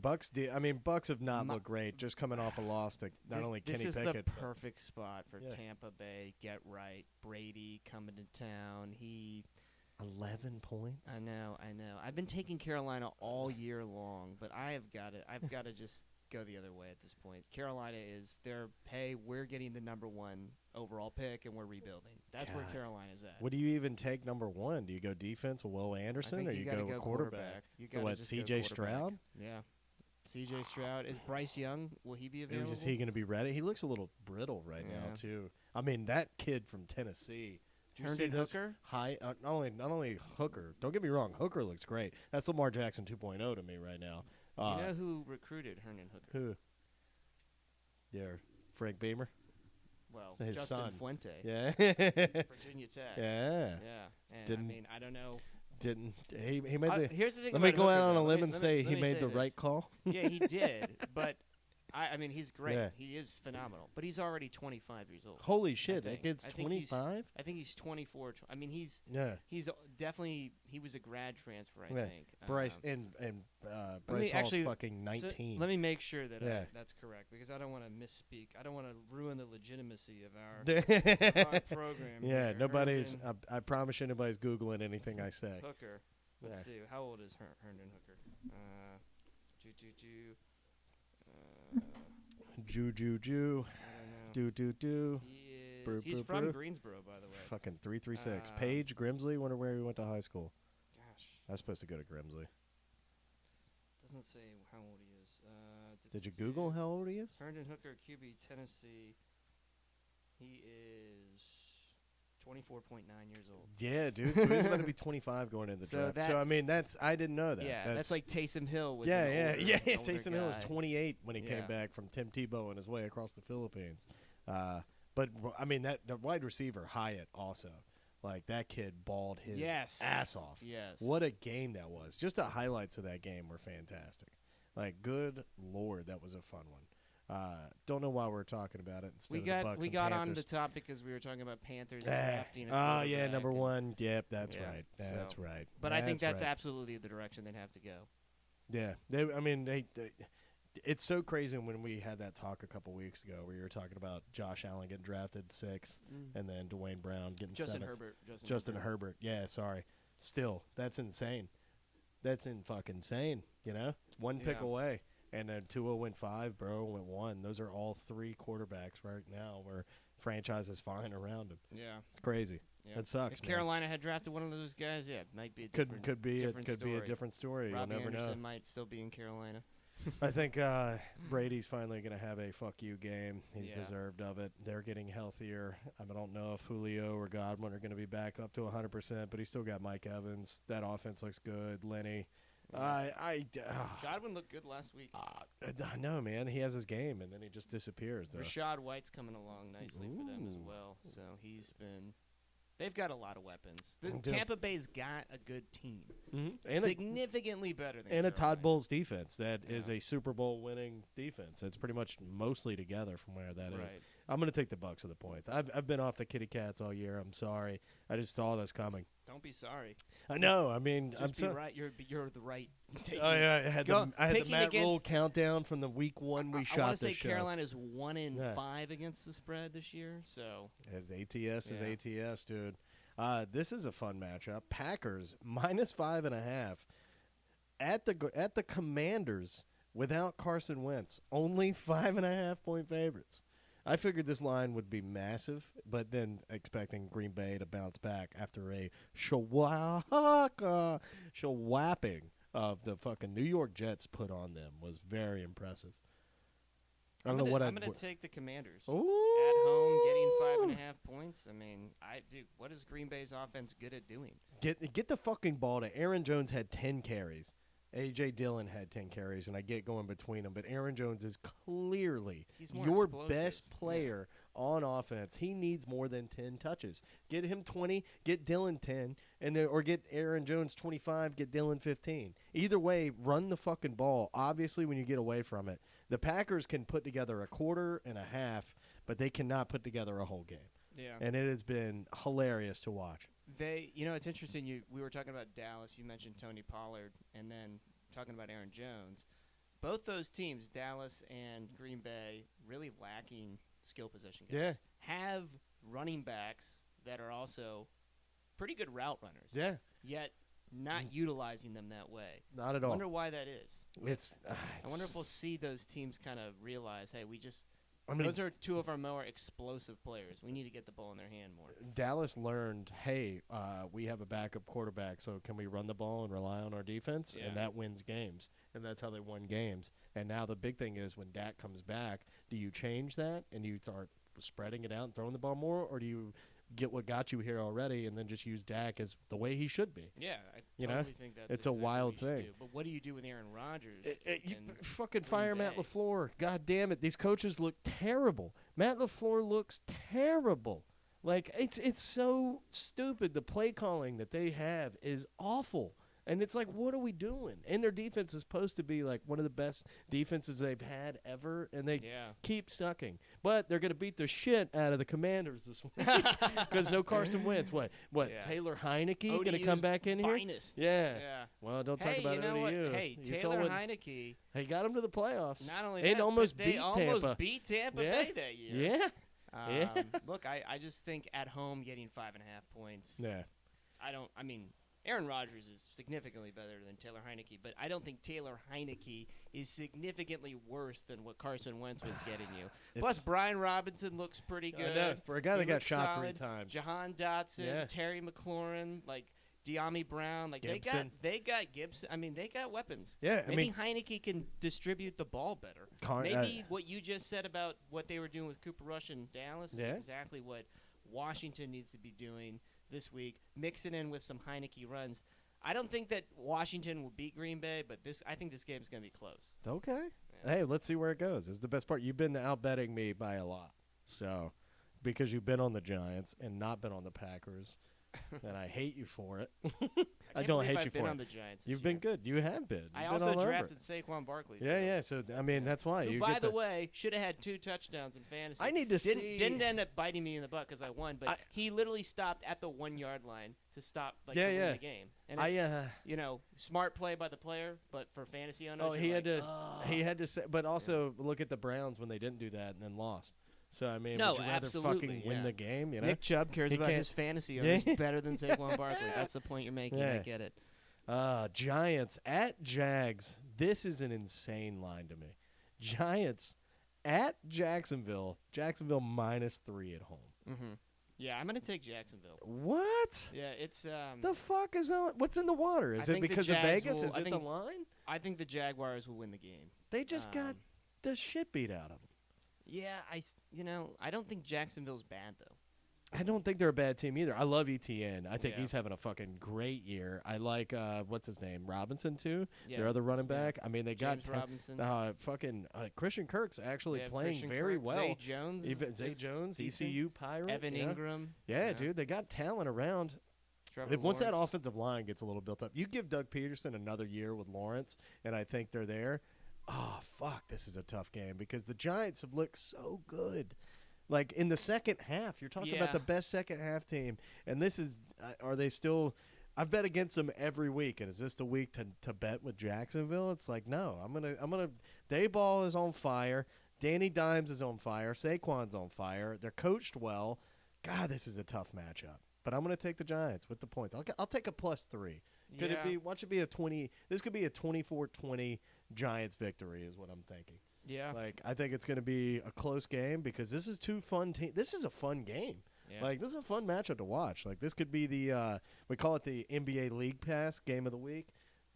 Bucks have not looked great. Just coming off a loss to not only Kenny Pickett. This is the perfect spot for Tampa Bay. Get right. Brady coming to town. 11 points. I know. I've been taking Carolina all year long, but I've got to just go the other way at this point. Carolina is we're getting the number 1 overall pick and we're rebuilding. That's where Carolina's at. What do you even take number 1? Do you go defense with Will Anderson, or you go quarterback? So what, C.J. Stroud? Yeah. C.J. Stroud. Is Bryce Young, will he be available? Is he going to be ready? He looks a little brittle right now, too. I mean, that kid from Tennessee. Herndon Hooker? Not only Hooker. Don't get me wrong. Hooker looks great. That's Lamar Jackson 2.0 to me right now. You know who recruited Herndon Hooker? Who? Yeah, Frank Beamer. Well, his Justin son. Fuente. Yeah. Virginia Tech. Yeah. And I mean, I don't know. He made the. Here's the thing. Let me go Hooker, out on though. a limb and say he let me made say the this. right call. Yeah, he did. But I mean, he's great. Yeah. He is phenomenal. But he's already 25 years old. Holy shit, that kid's 25? I think he's 24. I mean, he's definitely – he was a grad transfer, I think. Bryce Bryce Hall's fucking 19. So let me make sure that that's correct because I don't want to misspeak. I don't want to ruin the legitimacy of our program. Yeah, here. nobody's – I promise you nobody's Googling anything I say. Hooker. Let's see. How old is Herndon Hooker? Jew. Do. He's from Greensboro, by the way. Fucking 336. Paige Grimsley. Wonder where he went to high school. Gosh. I was supposed to go to Grimsley. Doesn't say how old he is. Did you Google how old he is? Herndon Hooker, QB, Tennessee. He is 24.9 years old. Yeah, dude. So he's about to be 25 going into the draft. So I mean, I didn't know that. Yeah, that's like Taysom Hill. Yeah. Taysom Hill was 28 when he came back from Tim Tebow on his way across the Philippines. But I mean, the wide receiver Hyatt also, like that kid balled his ass off. Yes. What a game that was. Just the highlights of that game were fantastic. Like, good Lord, that was a fun one. Don't know why we're talking about it. We got on the topic because we were talking about Panthers drafting. Number one. Yep, that's right. That's right. But I think that's absolutely the direction they'd have to go. Yeah, it's so crazy when we had that talk a couple weeks ago where you were talking about Josh Allen getting drafted 6th and then Dwayne Brown getting 7th. Justin Herbert. Yeah, sorry. Still, that's insane. That's fucking insane. You know, one pick away. And then Tua went 5, Burrow went 1. Those are all 3 quarterbacks right now where franchises flying around them. Yeah, it's crazy. Yeah. It sucks. If Carolina had drafted one of those guys, it might be a could be a different story. Robbie You'll never Anderson know. might still be in Carolina. I think Brady's finally going to have a fuck you game. He's deserved of it. They're getting healthier. I don't know if Julio or Godwin are going to be back up to 100%, but he's still got Mike Evans. That offense looks good. Lenny. Godwin looked good last week. I know, man. He has his game, and then he just disappears. Though. Rashad White's coming along nicely for them as well. So they've got a lot of weapons. Tampa Bay's got a good team. And significantly better than Carolina. A Todd Bowles defense that is a Super Bowl winning defense. It's pretty much mostly together from where that is. I'm going to take the Bucs of the points. I've been off the kitty cats all year. I'm sorry. I just saw this coming. Don't be sorry. I know. I mean, just be right. You're the right. I had the Matt Rule countdown from the week 1 we shot. I want to say Carolina's 1-5 against the spread this year. So ATS is ATS, dude. This is a fun matchup. Packers -5.5 at the Commanders without Carson Wentz. Only 5.5-point favorites. I figured this line would be massive, but then expecting Green Bay to bounce back after a shwapping of the fucking New York Jets put on them was very impressive. I'm going to take the Commanders. Ooh. At home, getting 5.5 points. I mean, what is Green Bay's offense good at doing? Get the fucking ball to Aaron Jones had 10 carries. A.J. Dillon had 10 carries, and I get going between them. But Aaron Jones is clearly your best player on offense. He needs more than 10 touches. Get him 20, get Dillon 10, or get Aaron Jones 25, get Dillon 15. Either way, run the fucking ball. Obviously, when you get away from it, the Packers can put together a quarter and a half, but they cannot put together a whole game. Yeah. And it has been hilarious to watch. It's interesting. We were talking about Dallas. You mentioned Tony Pollard, and then talking about Aaron Jones. Both those teams, Dallas and Green Bay, really lacking skill position guys. Have running backs that are also pretty good route runners. Yeah. Yet not utilizing them that way. Not at all. I wonder why that is. I wonder if we'll see those teams kind of realize, hey, those are 2 of our more explosive players. We need to get the ball in their hand more. Dallas learned, hey, we have a backup quarterback, so can we run the ball and rely on our defense? Yeah. And that wins games. And that's how they won games. And now the big thing is when Dak comes back, do you change that and you start spreading it out and throwing the ball more, or do you get what got you here already and then just use Dak as the way he should be? Yeah, I totally think that's it's a wild thing. But what do you do with Aaron Rodgers? You fucking fire Matt LaFleur. God damn it. These coaches look terrible. Matt LaFleur looks terrible. Like, it's so stupid. The play calling that they have is awful. And it's like, what are we doing? And their defense is supposed to be like one of the best defenses they've had ever, and they keep sucking. But they're going to beat the shit out of the Commanders this week because no Carson Wentz. What? Yeah. Taylor Heineke going to come back in here? Finest. Yeah. Well, don't talk about ODU. Hey, Taylor Heineke. He got him to the playoffs. Not only that, almost beat Tampa. Beat Tampa Bay that year. Yeah. Look, I just think at home getting 5.5 points. Yeah. I mean, Aaron Rodgers is significantly better than Taylor Heineke, but I don't think Taylor Heineke is significantly worse than what Carson Wentz was getting you. Plus, Brian Robinson looks pretty good. For a guy that got shot solid. 3 times. Jahan Dotson, Terry McLaurin, like De'Ami Brown, like Gibson. they got Gibson. I mean, they got weapons. Yeah, maybe Heineke can distribute the ball better. Maybe what you just said about what they were doing with Cooper Rush in Dallas is exactly what Washington needs to be doing this week, mixing in with some Heineke runs. I don't think that Washington will beat Green Bay, but I think this game is going to be close. Okay. Yeah. Hey, let's see where it goes. This is the best part. You've been outbetting me by a lot. So, because you've been on the Giants and not been on the Packers, and I hate you for it. I don't hate you for it. On the Giants You've been good. You have been. I also drafted Saquon Barkley. Yeah. So I mean, that's why. Who, by the way, should have had 2 touchdowns in fantasy. I need to see. Didn't end up biting me in the butt because I won, but he literally stopped at the 1-yard line to stop to win the game. And it's, smart play by the player, but for fantasy owners, he had to say. But also look at the Browns when they didn't do that and then lost. So, I mean, would you rather fucking win the game? You know? Nick Chubb cares about his fantasy owners better than Saquon Barkley. That's the point you're making. I get it. Giants at Jags. This is an insane line to me. Giants at Jacksonville. Jacksonville -3 at home. Mm-hmm. Yeah, I'm going to take Jacksonville. What? Yeah, it's the fuck is on? What's in the water? Is it because of Vegas? Is it the line? I think the Jaguars will win the game. They just got the shit beat out of them. Yeah, I don't think Jacksonville's bad though. I don't think they're a bad team either. I love ETN. I think he's having a fucking great year. I like what's his name, Robinson too. Their other running back. I mean, they James got Robinson. Christian Kirk's actually playing very well. Zay Jones, Zay Jones, ECU Pirate, Evan Ingram. Yeah, dude, they got talent around. Once that offensive line gets a little built up, you give Doug Peterson another year with Lawrence, and I think they're there. Oh, fuck, this is a tough game because the Giants have looked so good. Like, in the second half, you're talking about the best second-half team, and this is are they still – I've bet against them every week, and is this the week to bet with Jacksonville? It's like, no, I'm gonna Dayball is on fire. Danny Dimes is on fire. Saquon's on fire. They're coached well. God, this is a tough matchup. But I'm going to take the Giants with the points. I'll take a +3. Could it be? Watch it be a 20. This could be a 24-20 Giants victory, is what I'm thinking. Yeah. Like, I think it's going to be a close game because this is 2 fun teams. This is a fun game. Yeah. Like, this is a fun matchup to watch. Like, this could be the we call it the NBA League Pass game of the week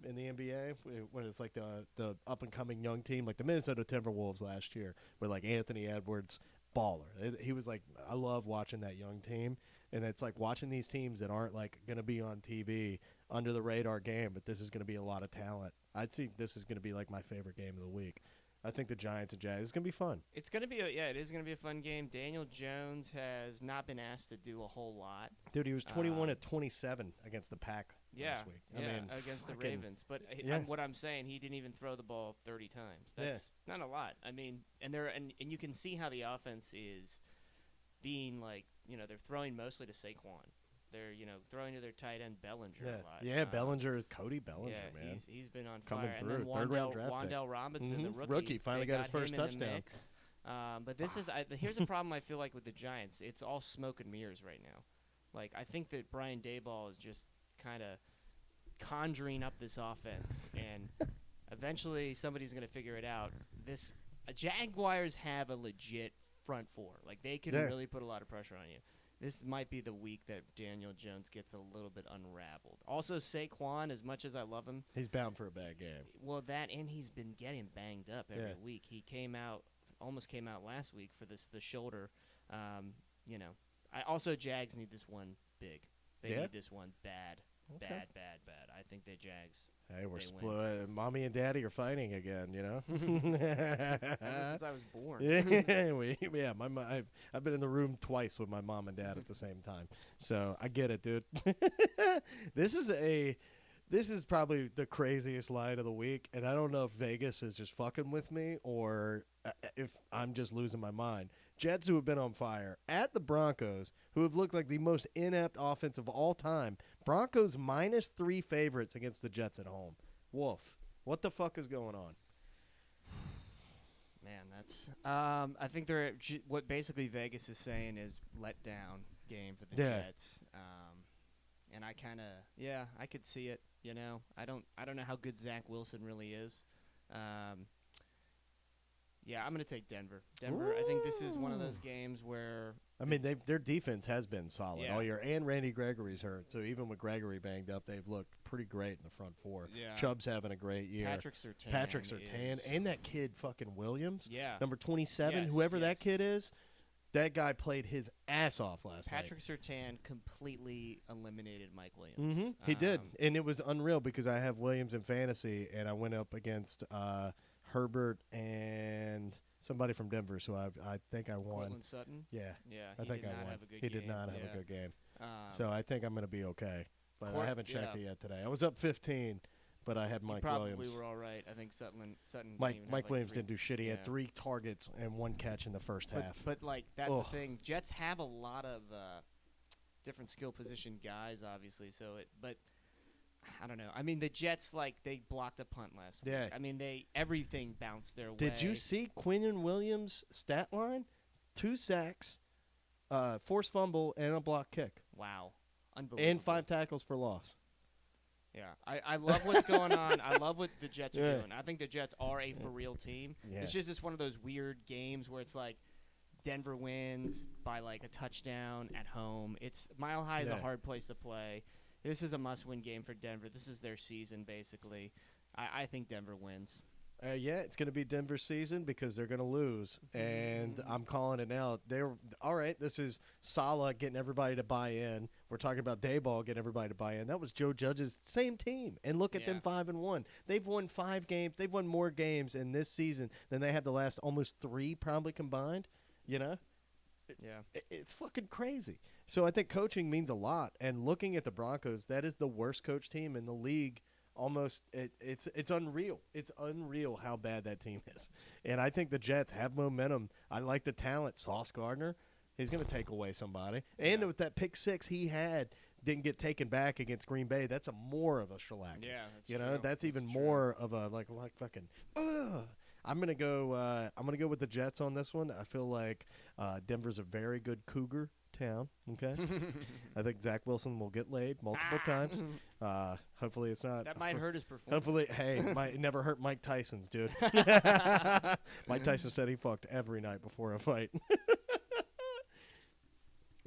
in the NBA when it's like the up and coming young team, like the Minnesota Timberwolves last year, with like Anthony Edwards, baller. He was like, I love watching that young team. And it's like watching these teams that aren't like going to be on TV, under the radar game, but this is going to be a lot of talent. I'd see this is going to be like my favorite game of the week. I think the Giants and Jags, it's going to be fun. It's going to be it is going to be a fun game. Daniel Jones has not been asked to do a whole lot. Dude, he was 21 at 27 against the Pack last week. I mean, against the Ravens. But what I'm saying, he didn't even throw the ball 30 times. That's not a lot. I mean, and you can see how the offense is being like, they're throwing mostly to Saquon. They're, throwing to their tight end Bellinger a lot. Yeah, Bellinger, Cody Bellinger, man. He's been on coming fire. through. And then Third-round draft Wan'Dale Robinson, the rookie finally got his first touchdown. But this is here's a problem I feel like with the Giants. It's all smoke and mirrors right now. Like, I think that Brian Daboll is just kind of conjuring up this offense, and eventually somebody's going to figure it out. Jaguars have a legit front four. Like, they can really put a lot of pressure on you. This might be the week that Daniel Jones gets a little bit unraveled. Also, Saquon, as much as I love him, he's bound for a bad game. Well, and he's been getting banged up every week. He almost came out last week for the shoulder. Jags need this one big. They need this one bad. Okay. Bad. I think the Jags. Hey, we're split. Mommy and Daddy are fighting again. Ever since I was born. I've been in the room twice with my mom and dad at the same time, so I get it, dude. This is This is probably the craziest line of the week, and I don't know if Vegas is just fucking with me or if I'm just losing my mind. Jets, who have been on fire, at the Broncos, who have looked like the most inept offense of all time. Broncos -3 favorites against the Jets at home. Wolf, what the fuck is going on? Man, that's I think what basically Vegas is saying is let down game for the Jets. And I kind of I could see it. You know, I don't know how good Zach Wilson really is. I'm gonna take Denver. Ooh. I think this is one of those games where their defense has been solid all year, and Randy Gregory's hurt. So even with Gregory banged up, they've looked pretty great in the front four. Yeah. Chubb's having a great year. Patrick Surtain, and that kid fucking Williams. Yeah, number 27, whoever that kid is. That guy played his ass off last night. Patrick Surtain completely eliminated Mike Williams. Mm-hmm. He did, and it was unreal because I have Williams in fantasy, and I went up against Herbert and somebody from Denver, so I think I won. Cortland Sutton? Yeah. I think I won. He did not have a good game. So I think I'm going to be okay, but I haven't checked it yet today. I was up 15. But I had Mike Williams. Probably were all right. I think Sutton. Mike Williams didn't do shit. He had 3 targets and 1 catch in the first half. But that's the thing. Jets have a lot of different skill position guys, obviously. But I don't know. I mean, the Jets they blocked a punt last week. I mean, everything bounced their way. Did you see Quinnen Williams' stat line? 2 sacks, forced fumble, and a block kick. Wow, unbelievable. And 5 tackles for loss. Yeah, I love what's going on. I love what the Jets are doing. I think the Jets are a for-real team. Yeah. It's just one of those weird games where it's like Denver wins by a touchdown at home. Mile High is a hard place to play. This is a must-win game for Denver. This is their season, basically. I think Denver wins. It's going to be Denver's season because they're going to lose, and I'm calling it now. All right, this is Saleh getting everybody to buy in. We're talking about Dayball getting everybody to buy in. That was Joe Judge's same team, and look at them 5-1. They've won 5 games. They've won more games in this season than they have the last almost 3 probably combined, you know? Yeah. It's fucking crazy. So I think coaching means a lot, and looking at the Broncos, that is the worst coach team in the league. Almost, it's unreal. It's unreal how bad that team is. And I think the Jets have momentum. I like the talent. Sauce Gardner, he's going to take away somebody. And with that pick 6 he had, didn't get taken back against Green Bay. That's more of a shellac. Yeah, that's true. That's even more of a like fucking. I'm gonna go. I'm gonna go with the Jets on this one. I feel like Denver's a very good Cougar town. Okay, I think Zach Wilson will get laid multiple times. Hopefully it's not. That might hurt his performance. Hopefully, it never hurt Mike Tyson's, dude. Mike Tyson said he fucked every night before a fight.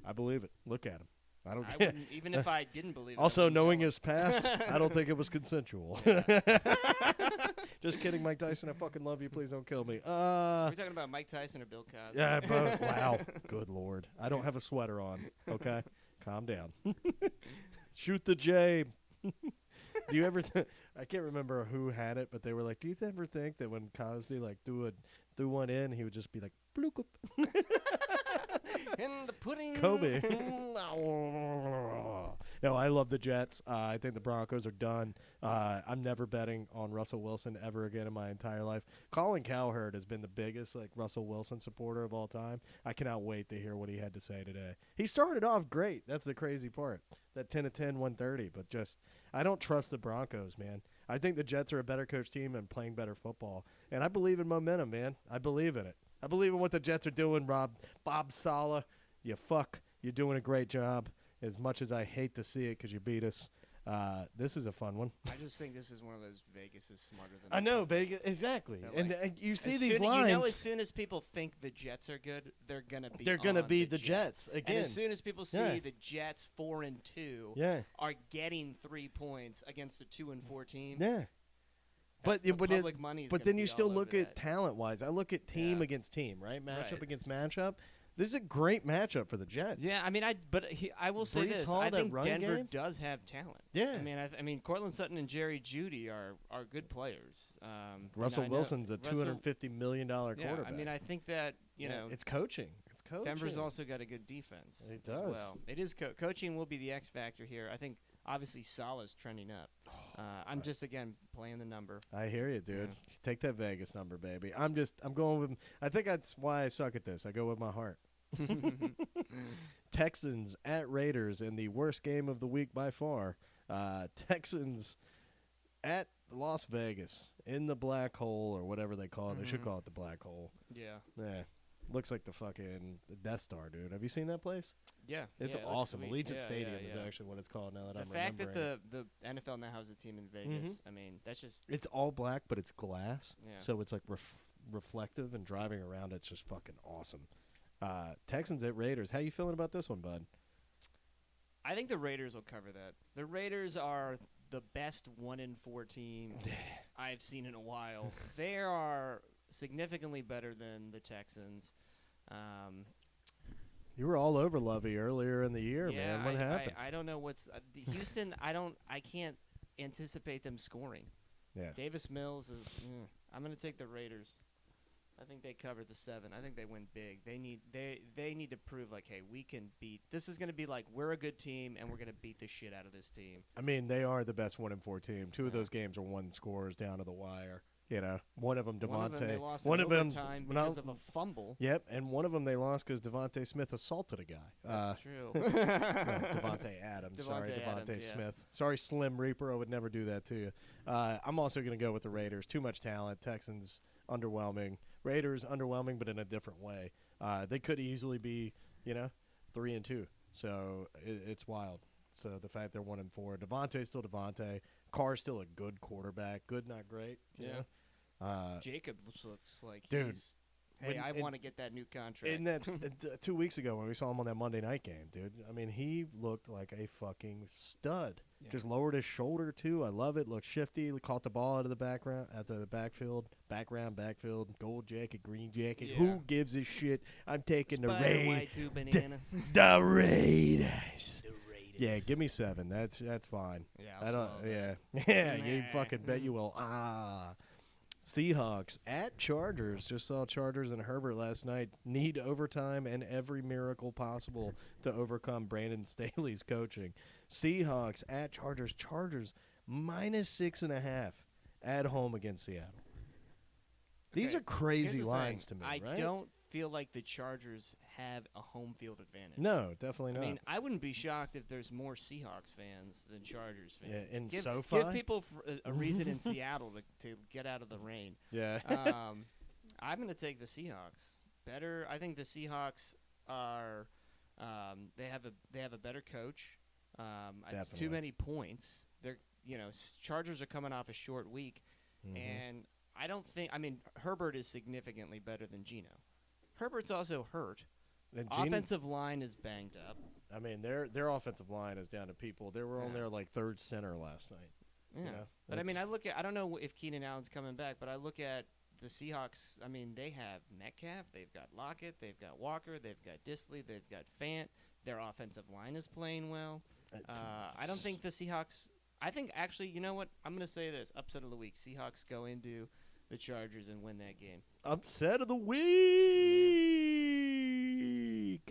I believe it. Look at him. I wouldn't, even if I didn't believe it. Also, knowing his past, I don't think it was consensual. Just kidding, Mike Tyson. I fucking love you. Please don't kill me. Are we talking about Mike Tyson or Bill Cosby? Yeah, both. Wow. Good Lord. I don't have a sweater on. Okay? Calm down. Shoot the J. Do you ever I can't remember who had it, but they were like, do you ever think that when Cosby threw one in, he would just be like, bloop. In the pudding. Kobe. No, I love the Jets. I think the Broncos are done. I'm never betting on Russell Wilson ever again in my entire life. Colin Cowherd has been the biggest Russell Wilson supporter of all time. I cannot wait to hear what he had to say today. He started off great. That's the crazy part. That 10-10, 130. But I don't trust the Broncos, man. I think the Jets are a better coach team and playing better football. And I believe in momentum, man. I believe in it. I believe in what the Jets are doing, Rob. Bob Saleh, you're doing a great job. As much as I hate to see it because you beat us, this is a fun one. I just think this is one of those Vegas is smarter than I know, Vegas, exactly. And you see these lines. As soon as people think the Jets are good, they're going to be the Jets again. And as soon as people see the Jets 4-2 are getting 3 points against a 2-4 team. Yeah. But then you still look at talent-wise. I look at team against team, right? Matchup against matchup. This is a great matchup for the Jets. Yeah, I mean, I will say this: I think Denver does have talent. Yeah, I mean, Cortland Sutton and Jerry Jeudy are good players. Russell Wilson's a $250 million quarterback. I mean, I think that it's coaching. It's coaching. Denver's also got a good defense. It does. As well. It is coaching will be the X factor here. I think obviously Salah's trending up. I'm just again playing the number. I hear you, dude. Take that Vegas number, baby. I'm going with. I think that's why I suck at this. I go with my heart. Texans at Raiders in the worst game of the week by far. Texans at Las Vegas in the black hole or whatever they call it. They should call it the black hole. Yeah. Looks like the fucking Death Star, dude. Have you seen that place? Yeah. It's awesome. Allegiant Stadium is actually what it's called now that I'm remembering. The fact that the NFL now has a team in Vegas, I mean, that's just... It's all black, but it's glass. Yeah. So it's like reflective, and driving around it's just fucking awesome. Texans at Raiders. How you feeling about this one, bud? I think the Raiders will cover that. The Raiders are the best 1-4 team I've seen in a while. They are significantly better than the Texans. You were all over Lovey earlier in the year, man. What happened? I don't know what's Houston. I can't anticipate them scoring. Yeah. Davis Mills is. I'm going to take the Raiders. I think they cover the 7. I think they win big. They need to prove like, hey, we can beat. This is going to be like we're a good team and we're going to beat the shit out of this team. I mean, they are the best 1-4 team. 2 of those games are 1 scores down to the wire. You know, one of them, Devontae. One of them they lost in overtime because of a fumble. Yep, and one of them they lost because Devontae Smith assaulted a guy. That's true. Devontae Adams. Devontae Smith. Yeah. Sorry, Slim Reaper. I would never do that to you. I'm also going to go with the Raiders. Too much talent. Texans, underwhelming. Raiders, underwhelming, but in a different way. They could easily be, 3-2. So it's wild. So the fact they're 1-4. Devontae's still Devontae. Carr's still a good quarterback. Good, not great. You know? Jacob looks like dude. I want to get that new contract. In that 2 weeks ago when we saw him on that Monday night game, dude. I mean, he looked like a fucking stud. Yeah. Just lowered his shoulder too. I love it. Looked shifty. Caught the ball out of the background, backfield, gold jacket, green jacket. Yeah. Who gives a shit? I'm taking the Raiders. The Raiders. Yeah, give me 7. That's fine. Yeah, you fucking bet you will. Seahawks at Chargers. Just saw Chargers and Herbert last night. Need overtime and every miracle possible to overcome Brandon Staley's coaching. Seahawks at Chargers. Chargers -6.5 at home against Seattle. These are crazy lines to me, right? I don't feel like the Chargers have a home field advantage. No, definitely not. I mean, I wouldn't be shocked if there's more Seahawks fans than Chargers fans. Yeah, in SoFi? Give people a reason in Seattle to get out of the rain. Yeah. I'm going to take the Seahawks. I think the Seahawks are they have a better coach. It's too many points. Chargers are coming off a short week, and I don't think. I mean, Herbert is significantly better than Geno. Herbert's also hurt. Offensive line is banged up. I mean, their offensive line is down to people. They were on their third center last night. Yeah, but I mean, I don't know if Keenan Allen's coming back, but I look at the Seahawks. I mean, they have Metcalf, they've got Lockett, they've got Walker, they've got Disley, they've got Fant. Their offensive line is playing well. I don't think the Seahawks. I think actually, you know what? I'm going to say this: upset of the week. Seahawks go into the Chargers and win that game. Upset of the week.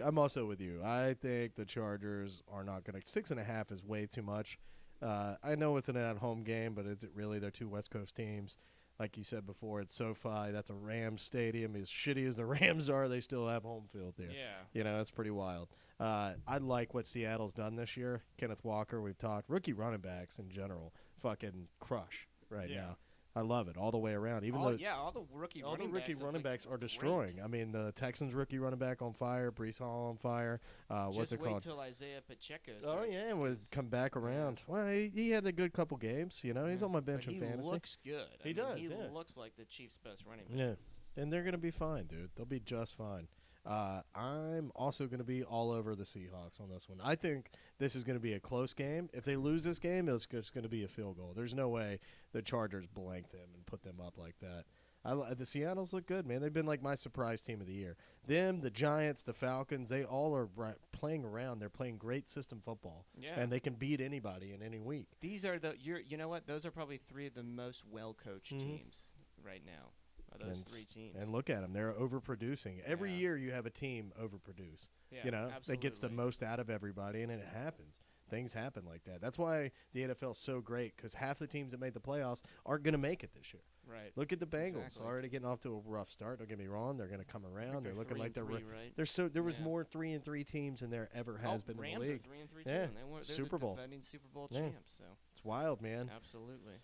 I'm also with you. I think the Chargers are not going to. 6.5 is way too much. I know it's an at-home game, but is it really? They're 2 West Coast teams. Like you said before, it's SoFi. That's a Rams stadium. As shitty as the Rams are, they still have home field there. Yeah. That's pretty wild. I like what Seattle's done this year. Kenneth Walker, we've talked. Rookie running backs in general fucking crush right now. I love it all the way around. All the rookie running backs are destroying. Great. I mean, the Texans rookie running back on fire, Breece Hall on fire. What's it called? Just wait till Isaiah Pacheco starts. Oh yeah, would come back around. Well, he had a good couple games. He's on my bench in fantasy. He looks good. He does. He looks like the Chiefs' best running back. Yeah, and they're gonna be fine, dude. They'll be just fine. I'm also going to be all over the Seahawks on this one. I think this is going to be a close game. If they lose this game, it's just going to be a field goal. There's no way the Chargers blank them and put them up like that. The Seattle's look good, man. They've been like my surprise team of the year. Them, the Giants, the Falcons, they all are playing around. They're playing great system football, and they can beat anybody in any week. These are you know what? Those are probably 3 of the most well-coached teams right now. Those 3 teams. And look at them. They're overproducing. Every year you have a team overproduce. Yeah, that gets the most out of everybody, and it happens. things happen like that. That's why the NFL is so great, because half the teams that made the playoffs aren't going to make it this year. Right. Look at the Bengals. Exactly. Already getting off to a rough start. Don't get me wrong. They're going to come around. They're looking like they're right? There was more 3-3 teams than there ever has been Rams in the league. Are 3-3 yeah. too, and they're Super Bowl. defending Super Bowl champs. So it's wild, man. Absolutely.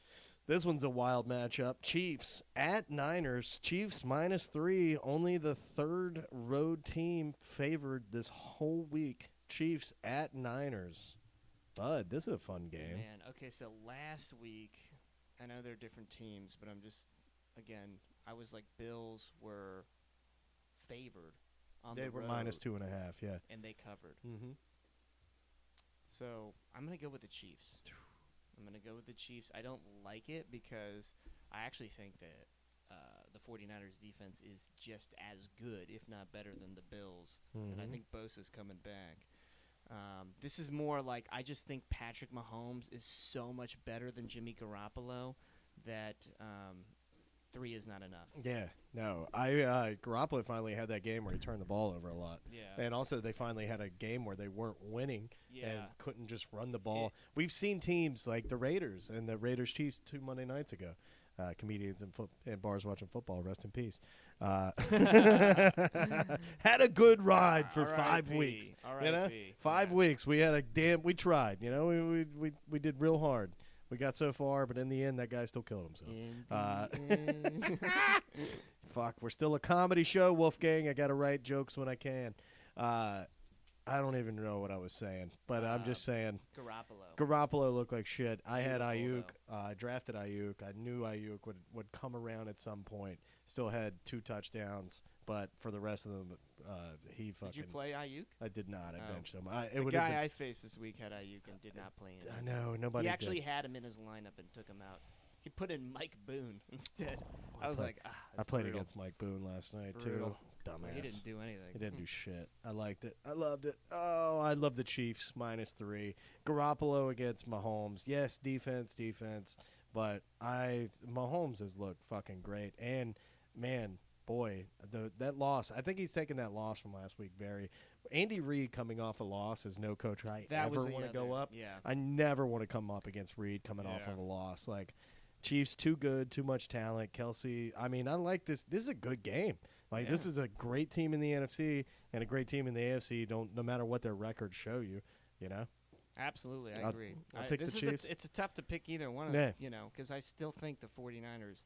This one's a wild matchup. Chiefs at Niners. Chiefs -3. Only the third road team favored this whole week. Chiefs at Niners. Bud, this is a fun game. Man, okay, so last week, I know they're different teams, but I'm just, again, I was like, Bills were favored on the road. They were -2.5, yeah. And they covered. Mm-hmm. So I'm going to go with the Chiefs. I don't like it because I actually think that the 49ers defense is just as good, if not better, than the Bills. Mm-hmm. And I think Bosa's coming back. This is more like I just think Patrick Mahomes is so much better than Jimmy Garoppolo that 3 is not enough. Yeah, no. Garoppolo finally had that game where he turned the ball over a lot. Yeah. And also they finally had a game where they weren't winning and couldn't just run the ball. Yeah. We've seen teams like the Raiders and the Raiders-Chiefs 2 Monday nights ago. Comedians and bars watching football, rest in peace. Had a good ride for 5 weeks. You know? 5 weeks. We had we tried. You know, we did real hard. We got so far, but in the end, that guy still killed himself. Fuck, we're still a comedy show, Wolfgang. I got to write jokes when I can. I don't even know what I was saying, but I'm just saying. Garoppolo looked like shit. I had Ayuk. I drafted Ayuk. I knew Ayuk would come around at some point. Still had 2 touchdowns, but for the rest of them, he fucking. Did you play Ayuk? I did not. I benched him. The guy I faced this week had Ayuk and did not play him. I know. Nobody He actually did. had him in his lineup and took him out. He put in Mike Boone instead. I was like, I played against Mike Boone last night, too. Dumbass. He didn't do anything. He didn't do shit. I liked it. I loved it. Oh, I love the Chiefs -3. Garoppolo against Mahomes. Yes, defense, but Mahomes has looked fucking great. And, man, boy, that loss, I think he's taken that loss from last week very. Andy Reid coming off a loss is no coach I ever want to go up. Yeah. I never want to come up against Reid coming off of a loss. Like, Chiefs, too good, too much talent. Kelsey, I mean, I like this. This is a good game. Like, this is a great team in the NFC and a great team in the AFC. No matter what their records show you, you know. Absolutely, I agree. I'll take the Chiefs. It's tough to pick either one of them, you know, because I still think the 49ers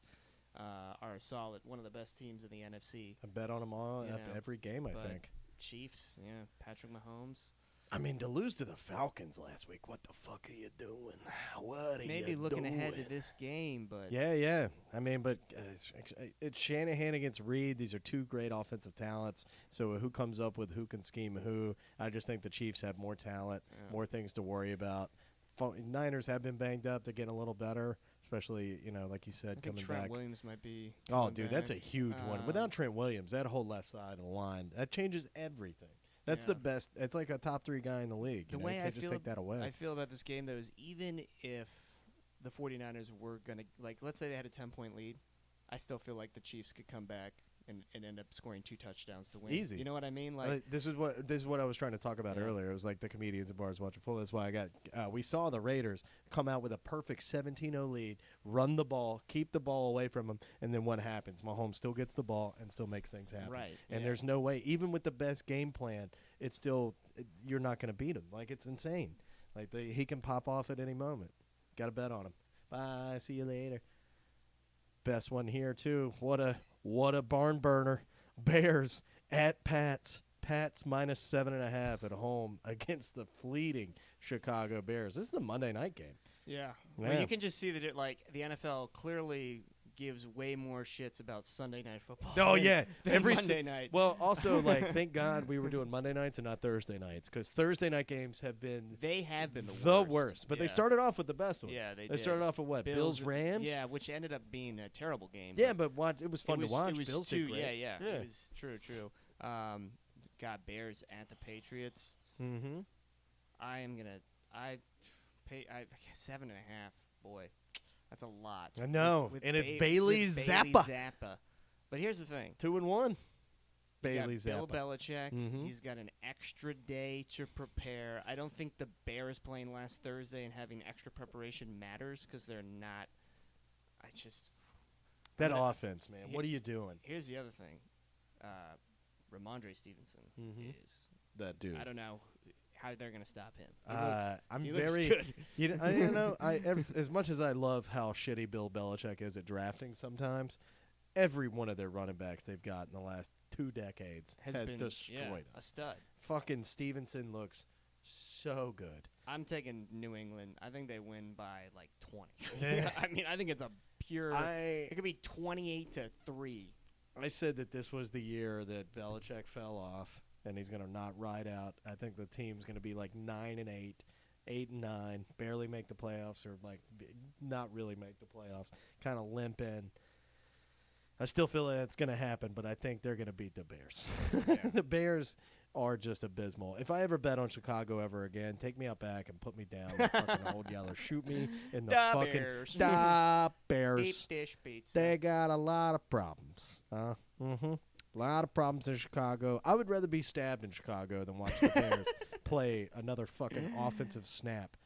are a solid, one of the best teams in the NFC. I bet on them all every game, I think. Chiefs, Patrick Mahomes. I mean, to lose to the Falcons last week, what the fuck are you doing? What are Maybe you looking doing? ahead to this game, but yeah. I mean, but it's Shanahan against Reid. These are 2 great offensive talents. So who comes up with who can scheme who? I just think the Chiefs have more talent, more things to worry about. Niners have been banged up. They're getting a little better, especially, you know, like you said, coming Trent back. Williams might be. Oh, dude, that's a huge one. Without Trent Williams, that whole left side of the line, that changes everything. That's the best. It's like a top 3 guy in the league. The way you can't just take that away. I feel about this game, though, is even if the 49ers were going to, like, let's say they had a 10-point lead, I still feel like the Chiefs could come back and end up scoring 2 touchdowns to win. Easy. You know what I mean? Like this is what I was trying to talk about earlier. It was like the comedians and bars watching football. That's why I got. We saw the Raiders come out with a perfect 17-0 lead, run the ball, keep the ball away from them, and then what happens? Mahomes still gets the ball and still makes things happen. Right. And there's no way, even with the best game plan, it's still you're not going to beat him. Like, it's insane. Like, he can pop off at any moment. Got to bet on him. Bye. See you later. Best one here too. What a barn burner. Bears at Pats. Pats -7.5 at home against the fleeting Chicago Bears. This is the Monday night game. Yeah. Well, you can just see that the NFL clearly gives way more shits about Sunday night football. Oh, yeah. Every Monday night. Well, also, like, thank God we were doing Monday nights and not Thursday nights, because Thursday night games have been the worst. But they started off with the best one. Yeah, they started off with what? Bills Rams? Yeah, which ended up being a terrible game. Yeah, but it was fun to watch. Bills did great. Yeah. It was true. Got Bears at the Patriots. Mm-hmm. I pay 7.5. Boy. That's a lot. I know, and it's Bailey Zappa. But here's the thing. 2-1. Bailey Bill Zappa. Belichick. Mm-hmm. He's got an extra day to prepare. I don't think the Bears playing last Thursday and having extra preparation matters because they're not. That offense, man. What are you doing? Here's the other thing. Ramondre Stevenson is that dude. I don't know how they're going to stop him. He looks very good. As much as I love how shitty Bill Belichick is at drafting sometimes, every one of their running backs they've got in the last 2 decades has been destroyed a stud. Fucking Stevenson looks so good. I'm taking New England. I think they win by like 20. I mean, I think it's a pure. It could be 28-3. I said that this was the year that Belichick fell off, and he's going to not ride out. I think the team's going to be like 9-8, 8-9, barely make the playoffs, or like not really make the playoffs, kind of limp in. I still feel that it's going to happen, but I think they're going to beat the Bears. Yeah. The Bears are just abysmal. If I ever bet on Chicago ever again, take me out back and put me down. The fucking old yeller. Shoot me in the fucking Bears. Da Bears. Deep dish pizza. They got a lot of problems. A lot of problems in Chicago. I would rather be stabbed in Chicago than watch the Bears play another fucking offensive snap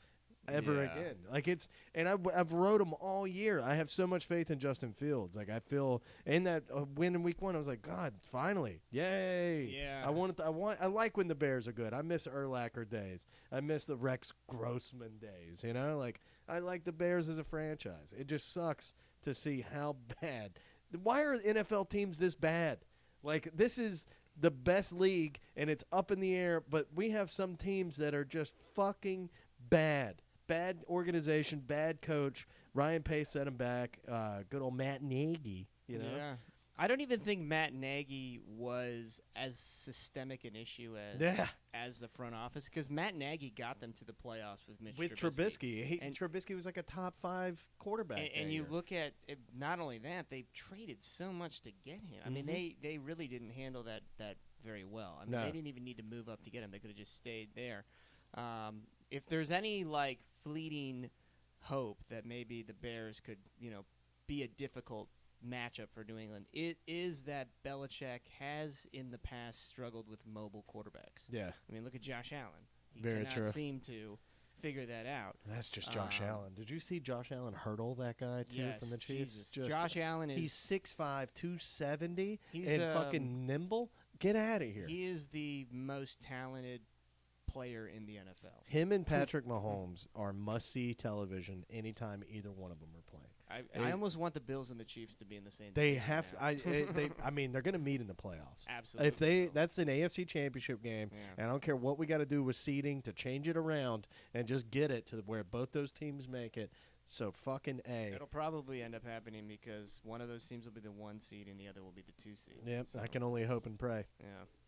ever again. Like I've rode them all year. I have so much faith in Justin Fields. Like I feel in that win in week 1, I was like, God, finally, yay! Yeah. I like when the Bears are good. I miss Urlacher days. I miss the Rex Grossman days. You know, like I like the Bears as a franchise. It just sucks to see how bad. Why are NFL teams this bad? Like this is the best league, and it's up in the air. But we have some teams that are just fucking bad. Bad organization, bad coach. Ryan Pace set him back. Good old Matt Nagy, you know? Yeah. I don't even think Matt Nagy was as systemic an issue as the front office, because Matt Nagy got them to the playoffs with Trubisky. Trubisky was like a top 5 quarterback. And you look at it, not only that, they've traded so much to get him. I mean, they really didn't handle that very well. I mean, they didn't even need to move up to get him. They could have just stayed there. If there's any like fleeting hope that maybe the Bears could, be a difficult matchup for New England, it is that Belichick has in the past struggled with mobile quarterbacks. Yeah. I mean, look at Josh Allen. He Very cannot true. seem to figure that out. That's just Josh Allen. Did you see Josh Allen hurdle that guy too from the Chiefs? Josh Allen is. He's 6'5", 270, he's fucking nimble. Get out of here. He is the most talented player in the NFL. Him and Patrick Mahomes are must-see television anytime either one of them are playing. I almost want the Bills and the Chiefs to be in the same. They have. I mean, they're going to meet in the playoffs. Absolutely. That's an AFC Championship game, and I don't care what we got to do with seeding to change it around and just get it to where both those teams make it. So fucking A. It'll probably end up happening because one of those teams will be the 1 seed and the other will be the 2 seed. Yep, so. I can only hope and pray. Yeah.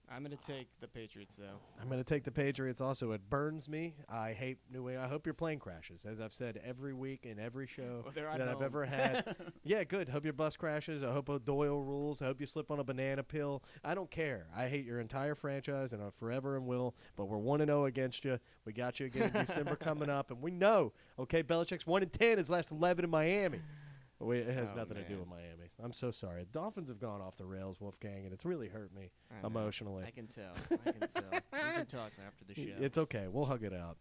I'm going to take the Patriots, though. I'm going to take the Patriots also. It burns me. I hate New England. I hope your plane crashes, as I've said every week in every show that I've ever had. Yeah, good. Hope your bus crashes. I hope Doyle rules. I hope you slip on a banana peel. I don't care. I hate your entire franchise, and I forever and will. But we're 1-0 against you. We got you again in December coming up, and we know, okay, Belichick's 1-10 his last 11 in Miami. It has nothing to do with Miami. I'm so sorry. The Dolphins have gone off the rails, Wolfgang, and it's really hurt me emotionally. I can tell. We can talk after the show. It's okay. We'll hug it out.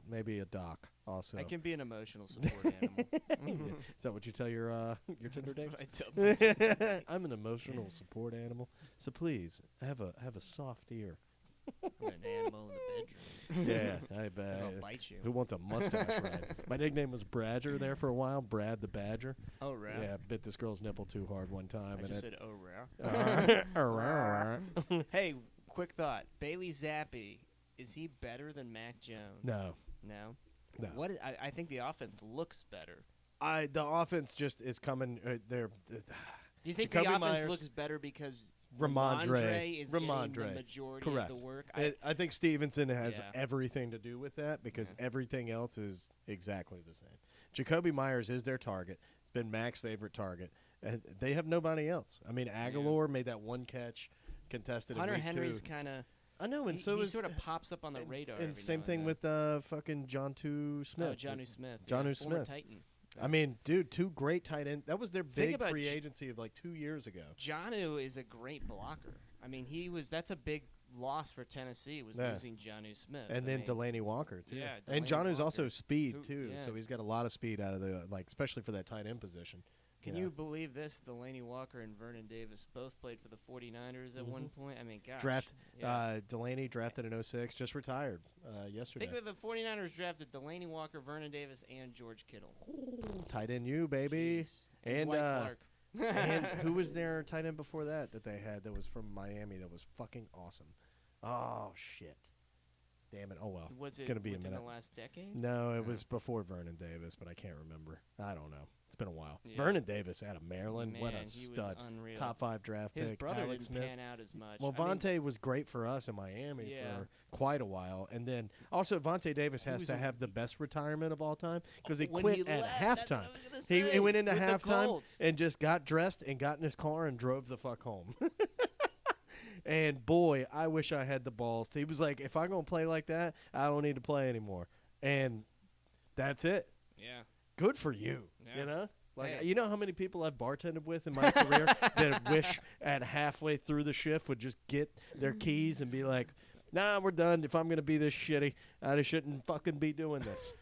Maybe a doc also. I can be an emotional support animal. Is that what you tell your Tinder dates? I tell my I'm an emotional support animal. So please have a soft ear. I'm an animal in the bedroom. Yeah, I bet. I'll bite you. Who wants a mustache ride? My nickname was Bradger there for a while. Brad the Badger. Oh, right. Yeah, bit this girl's nipple too hard one time. I just said, oh, rare. Hey, quick thought. Bailey Zappi, is he better than Mac Jones? No. No? No. I think the offense looks better. The offense just is coming. Do you think Jacoby the offense Myers, looks better because Ramondre is getting the majority Correct. of the work? I think Stevenson has everything to do with that because everything else is exactly the same. Jacoby Myers is their target. It's been Mac's favorite target. And they have nobody else. I mean, Aguilar made that one catch, contested Hunter in week Henry's 2. kind of. I know, and he sort of pops up on the radar. And same thing with fucking Jonnu Smith. Jonnu Smith. Jonnu Former Smith. Titan. I mean, dude, 2 great tight ends. That was their big free agency of like 2 years ago. Jonnu is a great blocker. I mean, that's a big loss for Tennessee, was losing Jonnu Smith. And then Delaney Walker, too. Yeah, and Jonnu's also speed, too, yeah. so he's got a lot of speed out of especially for that tight end position. Can you believe this? Delaney Walker and Vernon Davis both played for the 49ers at one point. I mean, gosh. Delaney drafted in 06, just retired yesterday. Think of the 49ers drafted Delaney Walker, Vernon Davis, and George Kittle. Ooh, tight end you, baby. Jeez. And Dwight Clark. And who was their tight end before that they had that was from Miami that was fucking awesome? Oh, shit. Damn it. Oh, well. Was it's going to be a minute. In the last decade? No, it was before Vernon Davis, but I can't remember. I don't know. It's been a while. Yeah. Vernon Davis out of Maryland. Man, what a he stud. Was unreal. Top 5 draft pick. His brother Alex didn't Smith. pan out as much. Well, Vontae was great for us in Miami for quite a while. And then also Vontae Davis has to have the best retirement of all time because he quit at halftime. He went into halftime and just got dressed and got in his car and drove the fuck home. And, boy, I wish I had the balls. He was like, if I'm going to play like that, I don't need to play anymore. And that's it. Yeah. Good for you, you know? Like, hey. You know how many people I've bartended with in my career that wish at halfway through the shift would just get their keys and be like, nah, we're done. If I'm going to be this shitty, I shouldn't fucking be doing this.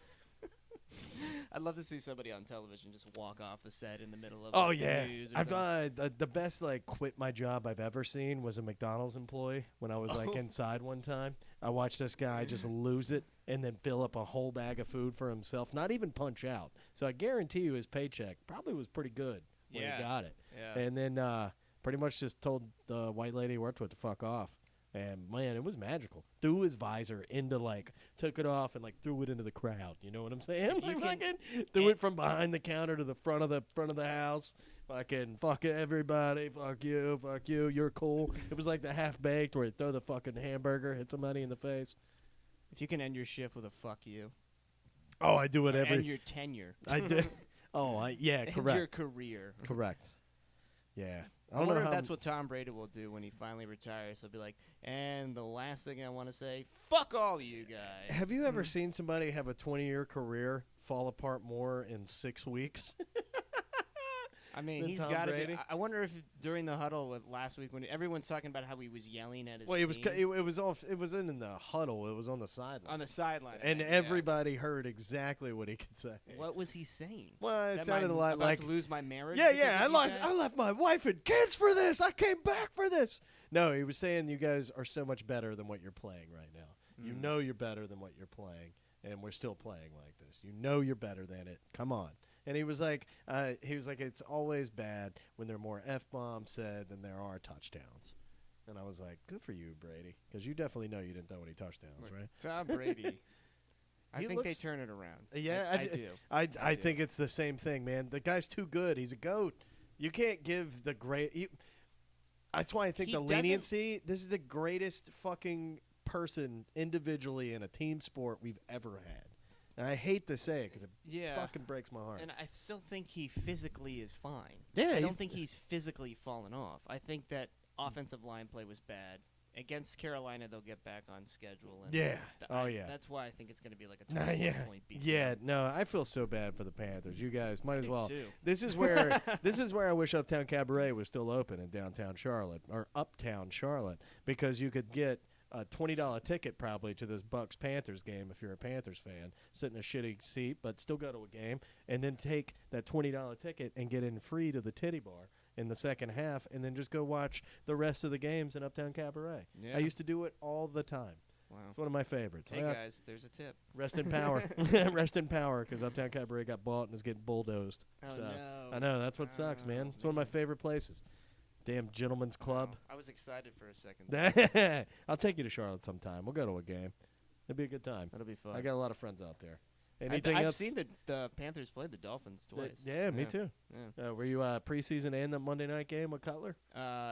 I'd love to see somebody on television just walk off the set in the middle of the news. I've the best quit my job I've ever seen was a McDonald's employee when I was inside one time. I watched this guy just lose it and then fill up a whole bag of food for himself, not even punch out. So I guarantee you his paycheck probably was pretty good when he got it. Yeah. And then pretty much just told the white lady he worked with to fuck off. And, man, it was magical. Threw his visor into, took it off and, threw it into the crowd. You know what I'm saying? Threw it from behind the counter to the front of the house. Fuck everybody. Fuck you. You're cool. It was like the half-baked where you throw the fucking hamburger, hit somebody in the face. If you can end your shift with a fuck you. Oh, I do it every. And your tenure. I did. Correct. And your career. Correct. Yeah. I wonder if that's what Tom Brady will do when he finally retires. He'll be like, and the last thing I want to say, fuck all you guys. Have you ever seen somebody have a 20-year career fall apart more in 6 weeks? I mean, he's got to be. I wonder if during the huddle with last week when everyone's talking about how he was yelling at his team. It was in the huddle. It was on the sideline. On the sideline. And everybody heard exactly what he could say. What was he saying? Well, it sounded a lot like to lose my marriage. Yeah. I left my wife and kids for this. I came back for this. No, he was saying you guys are so much better than what you're playing right now. You know you're better than what you're playing, and we're still playing like this. You know you're better than it. Come on. And he was like, it's always bad when there are more F-bombs said than there are touchdowns. And I was like, good for you, Brady, because you definitely know you didn't throw any touchdowns, right? Tom Brady. I think they turn it around. Yeah, I do. I think it's the same thing, man. The guy's too good. He's a GOAT. You can't give the great that's why I think the leniency, this is the greatest fucking person individually in a team sport we've ever had. And I hate to say it because it fucking breaks my heart. And I still think he physically is fine. Yeah, I don't think he's physically fallen off. I think that offensive line play was bad. Against Carolina, they'll get back on schedule. And that's why I think it's going to be like a 20-point beat. Yeah, no, I feel so bad for the Panthers. You guys might as well. Too. This is where I wish Uptown Cabaret was still open in downtown Charlotte or uptown Charlotte because you could get a $20 ticket probably to this Bucks-Panthers game if you're a Panthers fan, sit in a shitty seat but still go to a game, and then take that $20 ticket and get in free to the titty bar in the second half and then just go watch the rest of the games in Uptown Cabaret. Yeah. I used to do it all the time. Wow. It's one of my favorites. Hey, guys, there's a tip. Rest in power. Rest in power because Uptown Cabaret got bought and is getting bulldozed. Oh, no. I know. That's what sucks, man. It's one of my favorite places. Damn Gentleman's Club. Wow. I was excited for a second. I'll take you to Charlotte sometime. We'll go to a game. It'll be a good time. That'll be fun. I got a lot of friends out there. I've seen the Panthers play the Dolphins twice. Me too. Yeah. Were you preseason and the Monday night game with Cutler?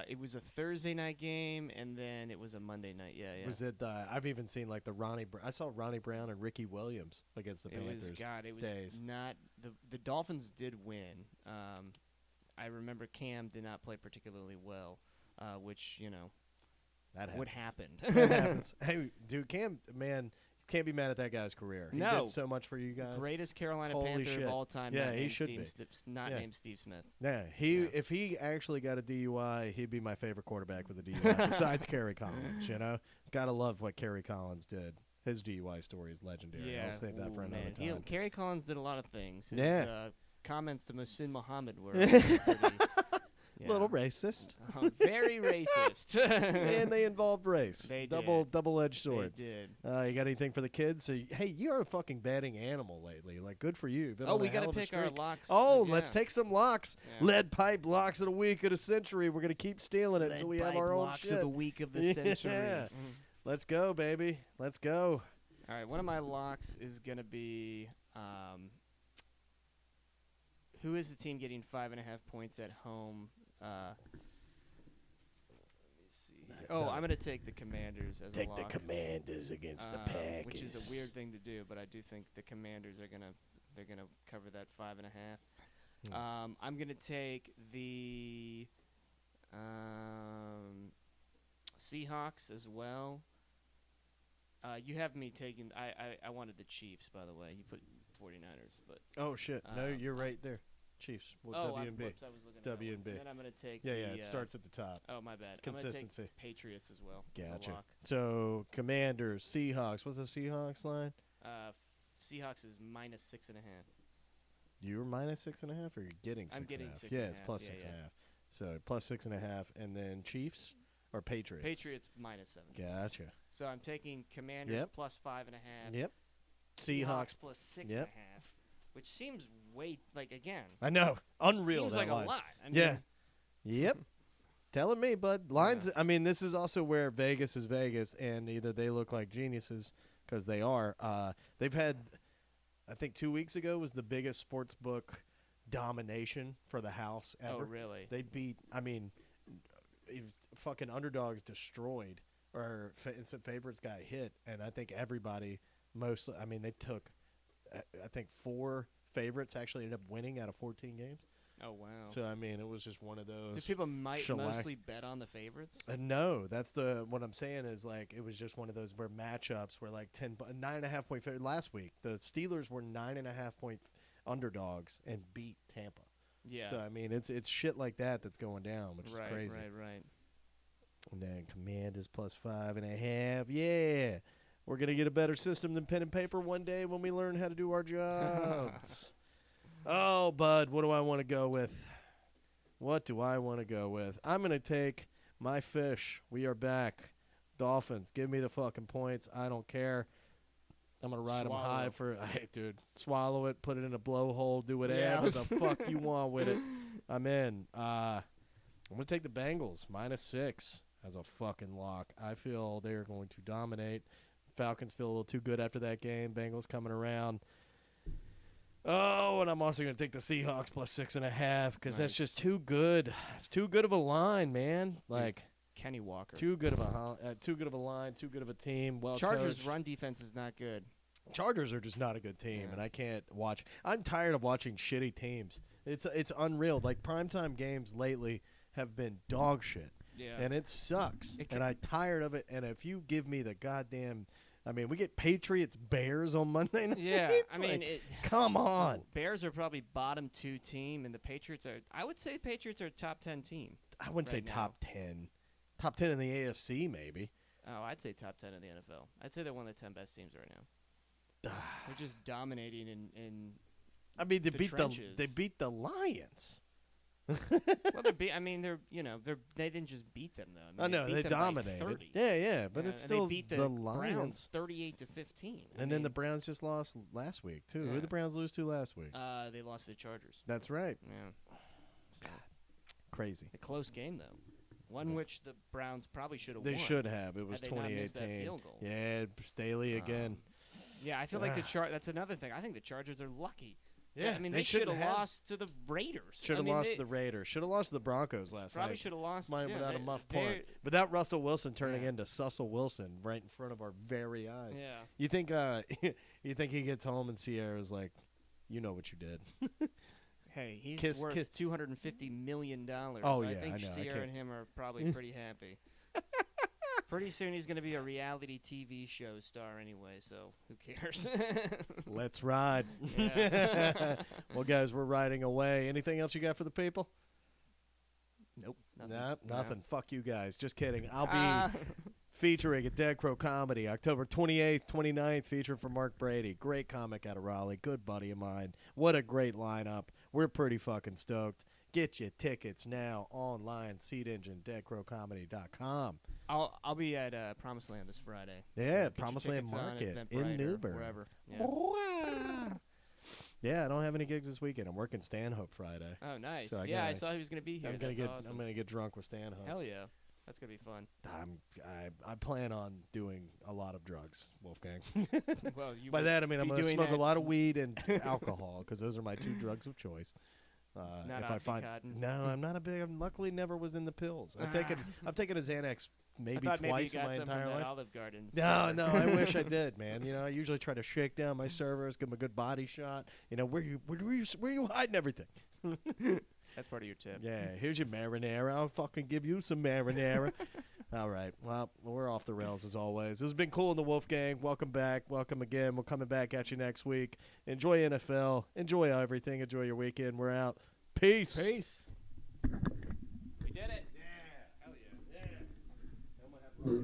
It was a Thursday night game, and then it was a Monday night. Yeah. Was it? I've even seen the Ronnie. I saw Ronnie Brown and Ricky Williams against the Panthers. It was not the Dolphins did win. I remember Cam did not play particularly well, which that what happened. That happens. Hey, dude, Cam, man. can't be mad at that guy's career. He No. did so much for you guys. Greatest Carolina Holy Panther shit. of all time. Yeah, not he named should Steve be. Not named Steve Smith. Yeah, if he actually got a DUI, he'd be my favorite quarterback with a DUI besides Kerry Collins. Gotta love what Kerry Collins did. His DUI story is legendary. Yeah. I'll save that for another time. Kerry Collins did a lot of things. His, comments to Mohsin Muhammad were pretty, little racist. Very racist. And they involved race. They double-edged sword. They did. You got anything for the kids? So, hey, you're a fucking batting animal lately. Like, good for you. We got to pick our locks. Let's take some locks. Yeah. Lead pipe locks of the week of the century. We're going to keep stealing it until we have our own shit. Locks of the week of the century. Yeah. Let's go, baby. Let's go. All right, one of my locks is going to be who is the team getting 5.5 points at home? Let me see here. I'm going to take the Commanders as a lock. Take the Commanders against the Packers. Which is a weird thing to do, but I do think the Commanders are going to cover that 5.5. I'm going to take the Seahawks as well. You have me taking. I wanted the Chiefs, by the way. You put 49ers, but. Oh shit! No, you're right there. Chiefs. Well, W and B. I was looking W and B. And then I'm gonna take. It starts at the top. Oh my bad. Consistency. I'm gonna take Patriots as well. Gotcha. So Commanders, Seahawks. What's the Seahawks line? Seahawks is -6.5. You were -6.5, or you're getting 6.5? I'm getting 6.5. Yeah, it's plus 6.5. So plus 6.5, and then Chiefs or Patriots. Patriots -7. Gotcha. So I'm taking Commanders plus 5.5. Yep. Seahawks plus 6.5, which seems again. I know, unreal. Seems like line. a lot. Yep. Telling me, bud. Lines. Yeah. I mean, this is also where Vegas is Vegas, and either they look like geniuses because they are. They've had, I think 2 weeks ago was the biggest sports book domination for the house ever. Oh, really? They beat. I mean, fucking underdogs destroyed, or instant favorites got hit, and I think everybody mostly. I mean, they took. I think 4 favorites actually ended up winning out of 14 games. Oh, wow. So, I mean, it was just one of those. Did people mostly bet on the favorites? No, that's what I'm saying is, like, it was just one of those where matchups were like 9.5 point favorite. Last week, the Steelers were 9.5 point underdogs and beat Tampa. Yeah. So, I mean, it's shit like that that's going down, which is crazy. Right. And then Commanders plus 5.5. Yeah. We're going to get a better system than pen and paper one day when we learn how to do our jobs. Oh, bud, what do I want to go with? What do I want to go with? I'm going to take my fish. We are back. Dolphins, give me the fucking points. I don't care. I'm going to ride them high for dude, swallow it, put it in a blowhole, do whatever the fuck you want with it. I'm in. I'm going to take the Bengals, -6 as a fucking lock. I feel they're going to dominate. Falcons feel a little too good after that game. Bengals coming around. Oh, and I'm also going to take the Seahawks plus 6.5 because that's just too good. It's too good of a line, man. Like Kenny Walker. Too good of a line, too good of a team. Well, Chargers' coached. run defense is not good. Chargers are just not a good team, and I can't watch. I'm tired of watching shitty teams. It's unreal. Like primetime games lately have been dog shit. Yeah. And it sucks. And I'm tired of it. And if you give me the goddamn, I mean, we get Patriots Bears on Monday night. Yeah, I mean, come on. Bears are probably bottom 2 team, and the Patriots are. I would say Patriots are a top 10 team. I wouldn't say top 10. Top 10 in the AFC, maybe. Oh, I'd say top 10 in the NFL. I'd say they're one of the 10 best teams right now. They're just dominating in. I mean, they beat the Lions. Well, they didn't just beat them though. I know they dominated. Yeah, but it's still they beat the Browns 38-15. And then the Browns just lost last week too. Who did the Browns lose to last week? They lost to the Chargers. That's right. Yeah. So, crazy. A close game though. One which the Browns probably should have won. They should have. It was 2018. Yeah, Staley again. Yeah, I feel like that's another thing. I think the Chargers are lucky. Yeah, I mean, they should have lost to the Raiders. Should have lost to the Raiders. Should have lost to the Broncos last night. Probably should have lost. Without a muff punt. Without Russell Wilson turning into Sussel Wilson right in front of our very eyes. Yeah. You think he gets home and Sierra's like, you know what you did. Hey, he's worth $250 million. Oh, I yeah, think I know. Sierra and him are probably pretty happy. Pretty soon he's going to be a reality TV show star anyway, so who cares? Let's ride. Well, guys, we're riding away. Anything else you got for the people? Nope. Nothing. No. Fuck you guys. Just kidding. I'll be featuring at Dead Crow Comedy October 28th, 29th, featuring for Mark Brady. Great comic out of Raleigh. Good buddy of mine. What a great lineup. We're pretty fucking stoked. Get your tickets now online, Seed Engine, deadcrowcomedy.com. I'll be at Promised Land this Friday. Yeah, so Promised Land Market in Newbern. Wherever. Yeah. Yeah, I don't have any gigs this weekend. I'm working Stanhope Friday. Oh, nice. So I saw he was going to be here. I'm gonna get drunk with Stanhope. Hell yeah. That's going to be fun. I plan on doing a lot of drugs, Wolfgang. Well, by that I mean I'm going to smoke a lot of weed and alcohol because those are my two drugs of choice. Not if I find no, I'm not a big. I luckily never was in the pills. I've taken a Xanax maybe twice in my entire life. Olive Garden. No, I wish I did, man. You know, I usually try to shake down my servers, give them a good body shot. You know, where you hiding everything? That's part of your tip. Yeah, here's your marinara. I'll fucking give you some marinara. All right. Well, we're off the rails as always. This has been Cool in the Wolfgang. Welcome back. Welcome again. We're coming back at you next week. Enjoy NFL. Enjoy everything. Enjoy your weekend. We're out. Peace. Peace. We did it. Yeah. Hell yeah. Yeah.